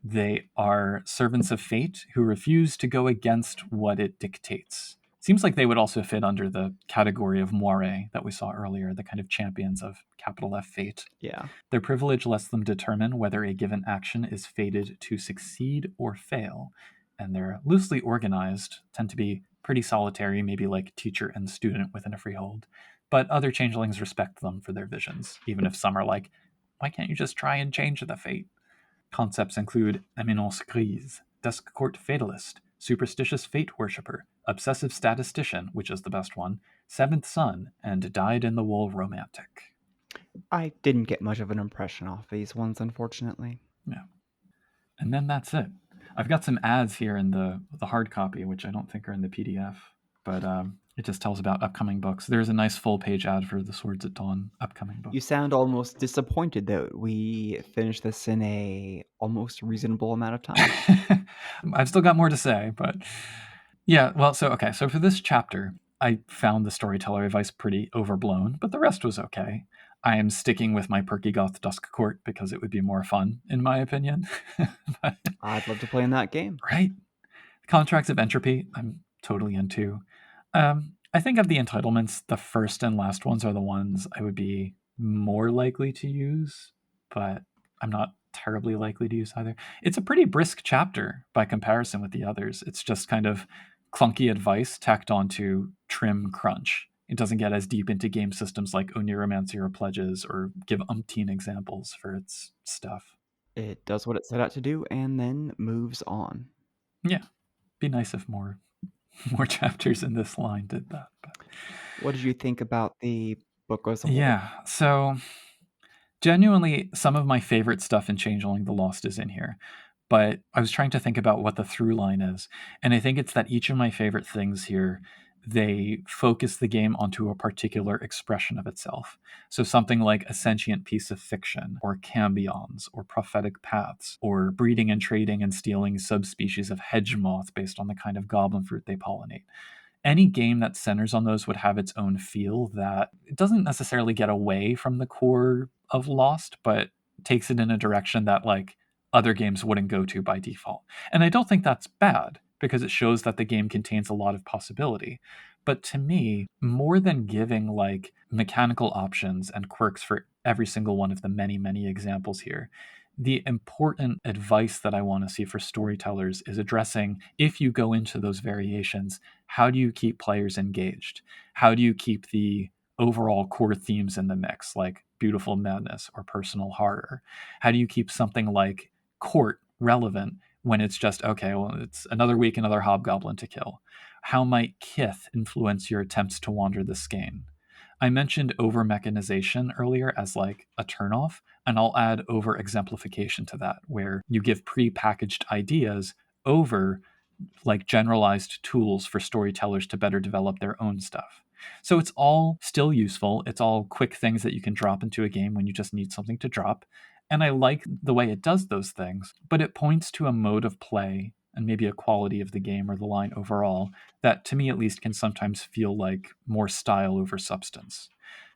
S2: They are servants of fate who refuse to go against what it dictates. Seems like they would also fit under the category of moire that we saw earlier, the kind of champions of capital F fate.
S3: Yeah.
S2: Their privilege lets them determine whether a given action is fated to succeed or fail, and they're loosely organized, tend to be pretty solitary, maybe like teacher and student within a freehold. But other changelings respect them for their visions, even if some are like, why can't you just try and change the fate? Concepts include Eminence Grise, Dusk Court Fatalist, Superstitious Fate Worshipper, Obsessive Statistician, which is the best one, Seventh Son, and Dyed-in-the-Wool Romantic.
S3: I didn't get much of an impression off these ones, unfortunately.
S2: Yeah. And then that's it. I've got some ads here in the hard copy, which I don't think are in the PDF, but it just tells about upcoming books. There's a nice full-page ad for the Swords at Dawn upcoming book.
S3: You sound almost disappointed that we finished this in a almost reasonable amount of time.
S2: I've still got more to say, but yeah, well, so for this chapter, I found the storyteller advice pretty overblown, but the rest was okay. I am sticking with my Perky Goth Dusk Court because it would be more fun, in my opinion. But,
S3: I'd love to play in that game.
S2: right? Contracts of Entropy, I'm totally into. I think of the entitlements, the first and last ones are the ones I would be more likely to use, but I'm not terribly likely to use either. It's a pretty brisk chapter by comparison with the others. It's just kind of clunky advice tacked onto trim crunch. It doesn't get as deep into game systems like Oniromancy or Pledges, or give umpteen examples for its stuff.
S3: It does what it set out to do and then moves on.
S2: Yeah, be nice if more chapters in this line did that. But
S3: What did you think about the book as a whole?
S2: yeah, so genuinely, some of my favorite stuff in Changeling the Lost is in here. But I was trying to think about what the through line is. And I think it's that each of my favorite things here, they focus the game onto a particular expression of itself. So something like a sentient piece of fiction, or cambions, or prophetic paths, or breeding and trading and stealing subspecies of hedge moth based on the kind of goblin fruit they pollinate. Any game that centers on those would have its own feel that it doesn't necessarily get away from the core of Lost, but takes it in a direction that like other games wouldn't go to by default. And I don't think that's bad because it shows that the game contains a lot of possibility. But to me, more than giving like mechanical options and quirks for every single one of the many, many examples here, the important advice that I want to see for storytellers is addressing, if you go into those variations, how do you keep players engaged? How do you keep the overall core themes in the mix, like beautiful madness or personal horror? How do you keep something like court relevant when it's just, okay, well, it's another week, another hobgoblin to kill? How might kith influence your attempts to wander the skein? I mentioned over mechanization earlier as like a turnoff, and I'll add over exemplification to that, where you give pre-packaged ideas over like generalized tools for storytellers to better develop their own stuff. So it's all still useful. It's all quick things that you can drop into a game when you just need something to drop. And I like the way it does those things, but it points to a mode of play and maybe a quality of the game or the line overall that, to me at least, can sometimes feel like more style over substance.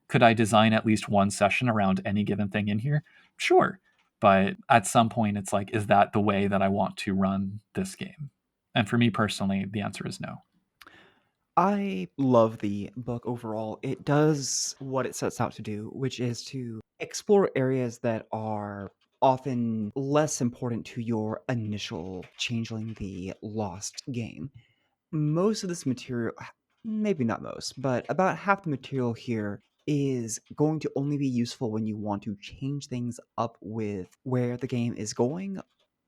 S2: Could I design at least one session around any given thing in here? Sure. But at some point, it's like, is that the way that I want to run this game? And for me personally, the answer is no.
S3: I love the book overall. It does what it sets out to do, which is to explore areas that are often less important to your initial Changeling the Lost game. Most of this material, maybe not most, but about half the material here is going to only be useful when you want to change things up with where the game is going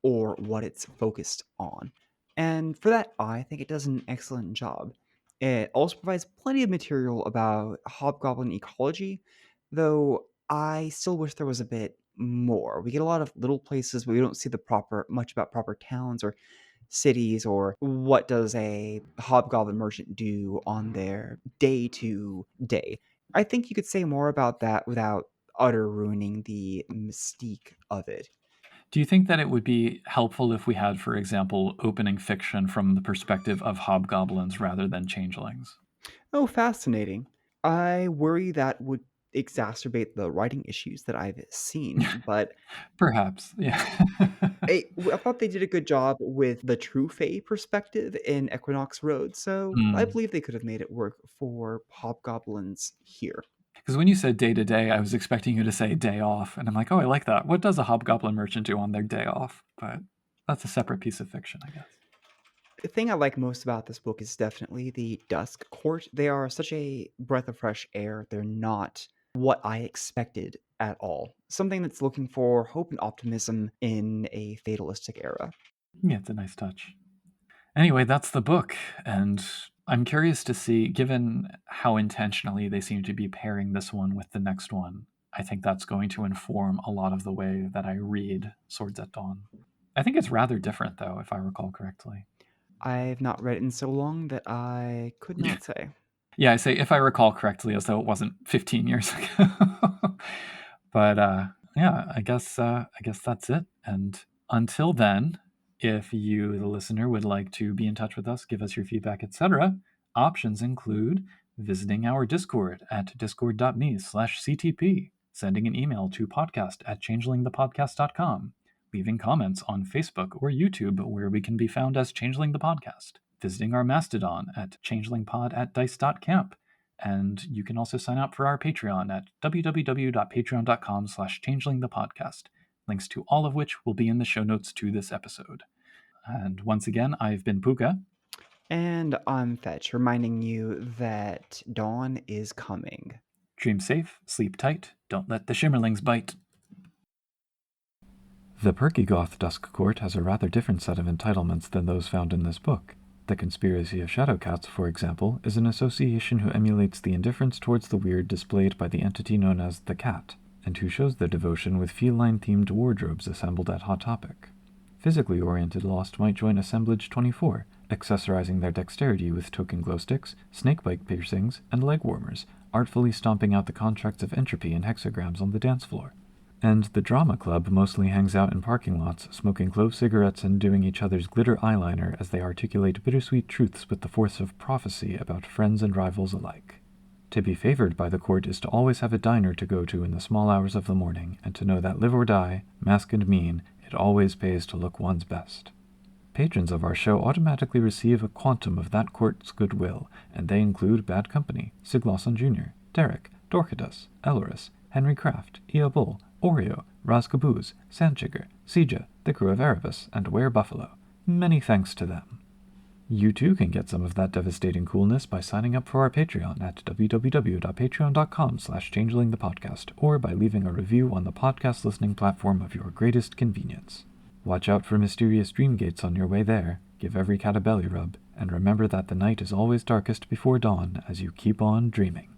S3: or what it's focused on. And for that, I think it does an excellent job. It also provides plenty of material about hobgoblin ecology, though I still wish there was a bit more. We get a lot of little places, but we don't see the proper much about proper towns or cities, or what does a hobgoblin merchant do on their day to day. I think you could say more about that without utter ruining the mystique of it.
S2: Do you think that it would be helpful if we had, for example, opening fiction from the perspective of hobgoblins rather than changelings?
S3: Oh, fascinating. I worry that would exacerbate the writing issues that I've seen, but
S2: Perhaps, yeah.
S3: I thought they did a good job with the true Fae perspective in Equinox Road, so I
S2: Mm.
S3: believe they could have made it work for hobgoblins here.
S2: Because when you said day to day, I was expecting you to say day off. And I'm like, oh, I like that. What does a hobgoblin merchant do on their day off? But that's a separate piece of fiction, I guess.
S3: The thing I like most about this book is definitely the Dusk Court. They are such a breath of fresh air. They're not what I expected at all. Something that's looking for hope and optimism in a fatalistic era.
S2: Yeah, it's a nice touch. Anyway, that's the book. And I'm curious to see, given how intentionally they seem to be pairing this one with the next one, I think that's going to inform a lot of the way that I read Swords at Dawn. I think it's rather different, though, if I recall correctly.
S3: I've not read it in so long that I could
S2: Yeah.
S3: not say.
S2: Yeah, I say if I recall correctly, as though it wasn't 15 years ago. But yeah, I guess that's it. And until then, if you, the listener, would like to be in touch with us, give us your feedback, etc., options include visiting our Discord at discord.me/ctp, sending an email to podcast@changelingthepodcast.com, leaving comments on Facebook or YouTube, where we can be found as Changeling the Podcast, visiting our Mastodon at changelingpod@dice.camp, and you can also sign up for our Patreon at www.patreon.com/changelingthepodcast, links to all of which will be in the show notes to this episode. And once again, I've been Pooka.
S3: And I'm Fetch, reminding you that dawn is coming.
S2: Dream safe, sleep tight, don't let the shimmerlings bite.
S1: The Perky Goth Dusk Court has a rather different set of entitlements than those found in this book. The Conspiracy of Shadowcats, for example, is an association who emulates the indifference towards the weird displayed by the entity known as the Cat, and who shows their devotion with feline-themed wardrobes assembled at Hot Topic. Physically oriented Lost might join Assemblage 24, accessorizing their dexterity with token glow sticks, snakebite piercings, and leg warmers, artfully stomping out the contracts of entropy and hexagrams on the dance floor. And the Drama Club mostly hangs out in parking lots, smoking clove cigarettes and doing each other's glitter eyeliner as they articulate bittersweet truths with the force of prophecy about friends and rivals alike. To be favored by the court is to always have a diner to go to in the small hours of the morning, and to know that live or die, mask and mean, it always pays to look one's best. Patrons of our show automatically receive a quantum of that court's goodwill, and they include Bad Company, Siglosson Jr., Derek, Dorcadus, Elorus, Henry Kraft, Ea Bull, Oreo, Razcaboose, Sandchigger, Sija, the crew of Erebus, and Were Buffalo. Many thanks to them. You too can get some of that devastating coolness by signing up for our Patreon at www.patreon.com/changelingthepodcast, or by leaving a review on the podcast listening platform of your greatest convenience. Watch out for mysterious dream gates on your way there, give every cat a belly rub, and remember that the night is always darkest before dawn as you keep on dreaming.